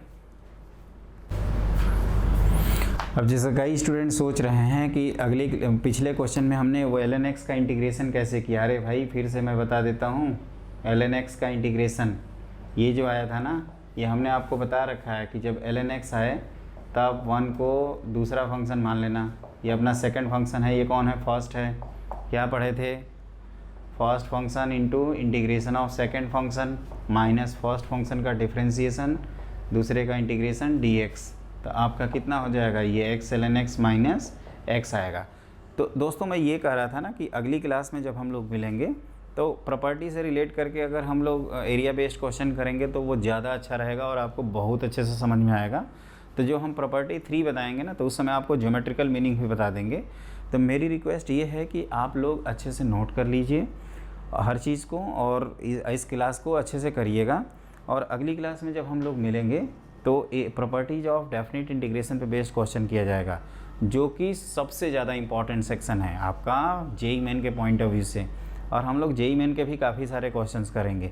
अब जैसे कई स्टूडेंट सोच रहे हैं कि पिछले क्वेश्चन में हमने वो ln x का इंटीग्रेशन कैसे किया। अरे भाई फिर से मैं बता देता हूँ, ln x का इंटीग्रेशन ये जो आया था ना, ये हमने आपको बता रखा है कि जब ln x आए तब 1 को दूसरा फंक्शन मान लेना। ये अपना सेकंड फंक्शन है, ये कौन है, फर्स्ट है। क्या पढ़े थे, first function into integration of second function minus first function का डिफ्रेंसिएशन, दूसरे का इंटीग्रेशन dx। तो आपका कितना हो जाएगा, ये x ln x minus x आएगा। तो दोस्तों मैं ये कह रहा था ना कि अगली क्लास में जब हम लोग मिलेंगे तो प्रॉपर्टी से रिलेट करके अगर हम लोग एरिया बेस्ड क्वेश्चन करेंगे तो वो ज़्यादा अच्छा रहेगा और आपको बहुत अच्छे से समझ में आएगा। तो जो हम प्रॉपर्टी 3 बताएंगे ना, तो उस समय आपको ज्योमेट्रिकल मीनिंग भी बता देंगे। तो मेरी रिक्वेस्ट ये है कि आप लोग अच्छे से नोट कर लीजिए हर चीज़ को और इस क्लास को अच्छे से करिएगा। और अगली क्लास में जब हम लोग मिलेंगे तो प्रॉपर्टीज ऑफ डेफिनेट इंटीग्रेशन पे बेस्ड क्वेश्चन किया जाएगा, जो कि सबसे ज़्यादा इंपॉर्टेंट सेक्शन है आपका जेईई मेन के पॉइंट ऑफ व्यू से। और हम लोग जेईई मेन के भी काफ़ी सारे क्वेश्चंस करेंगे।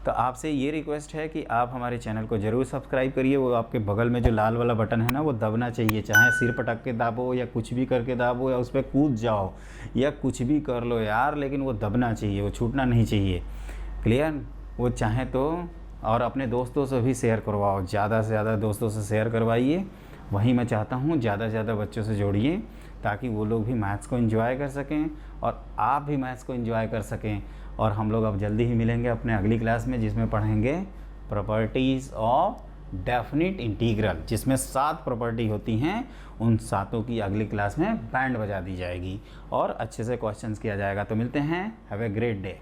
तो आपसे ये रिक्वेस्ट है कि आप हमारे चैनल को ज़रूर सब्सक्राइब करिए। वो आपके बगल में जो लाल वाला बटन है ना, वो दबना चाहिए, चाहे सिर पटक के दाबो या कुछ भी करके दाबो या उस पर कूद जाओ या कुछ भी कर लो यार, लेकिन वो दबना चाहिए, वो छूटना नहीं चाहिए। क्लियर, वो चाहे तो और अपने दोस्तों से भी शेयर करवाओ, ज़्यादा से ज़्यादा दोस्तों से शेयर करवाइए। वही मैं चाहता हूँ, ज़्यादा से ज़्यादा बच्चों से जोड़िए ताकि वो लोग भी मैथ्स को एंजॉय कर सकें और आप भी मैथ्स को एंजॉय कर सकें। और हम लोग अब जल्दी ही मिलेंगे अपने अगली क्लास में, जिसमें पढ़ेंगे प्रॉपर्टीज़ ऑफ डेफिनिट इंटीग्रल, जिसमें 7 प्रॉपर्टी होती हैं। उन 7 की अगली क्लास में बैंड बजा दी जाएगी और अच्छे से क्वेश्चंस किया जाएगा। तो मिलते हैं, हैव ए ग्रेट डे।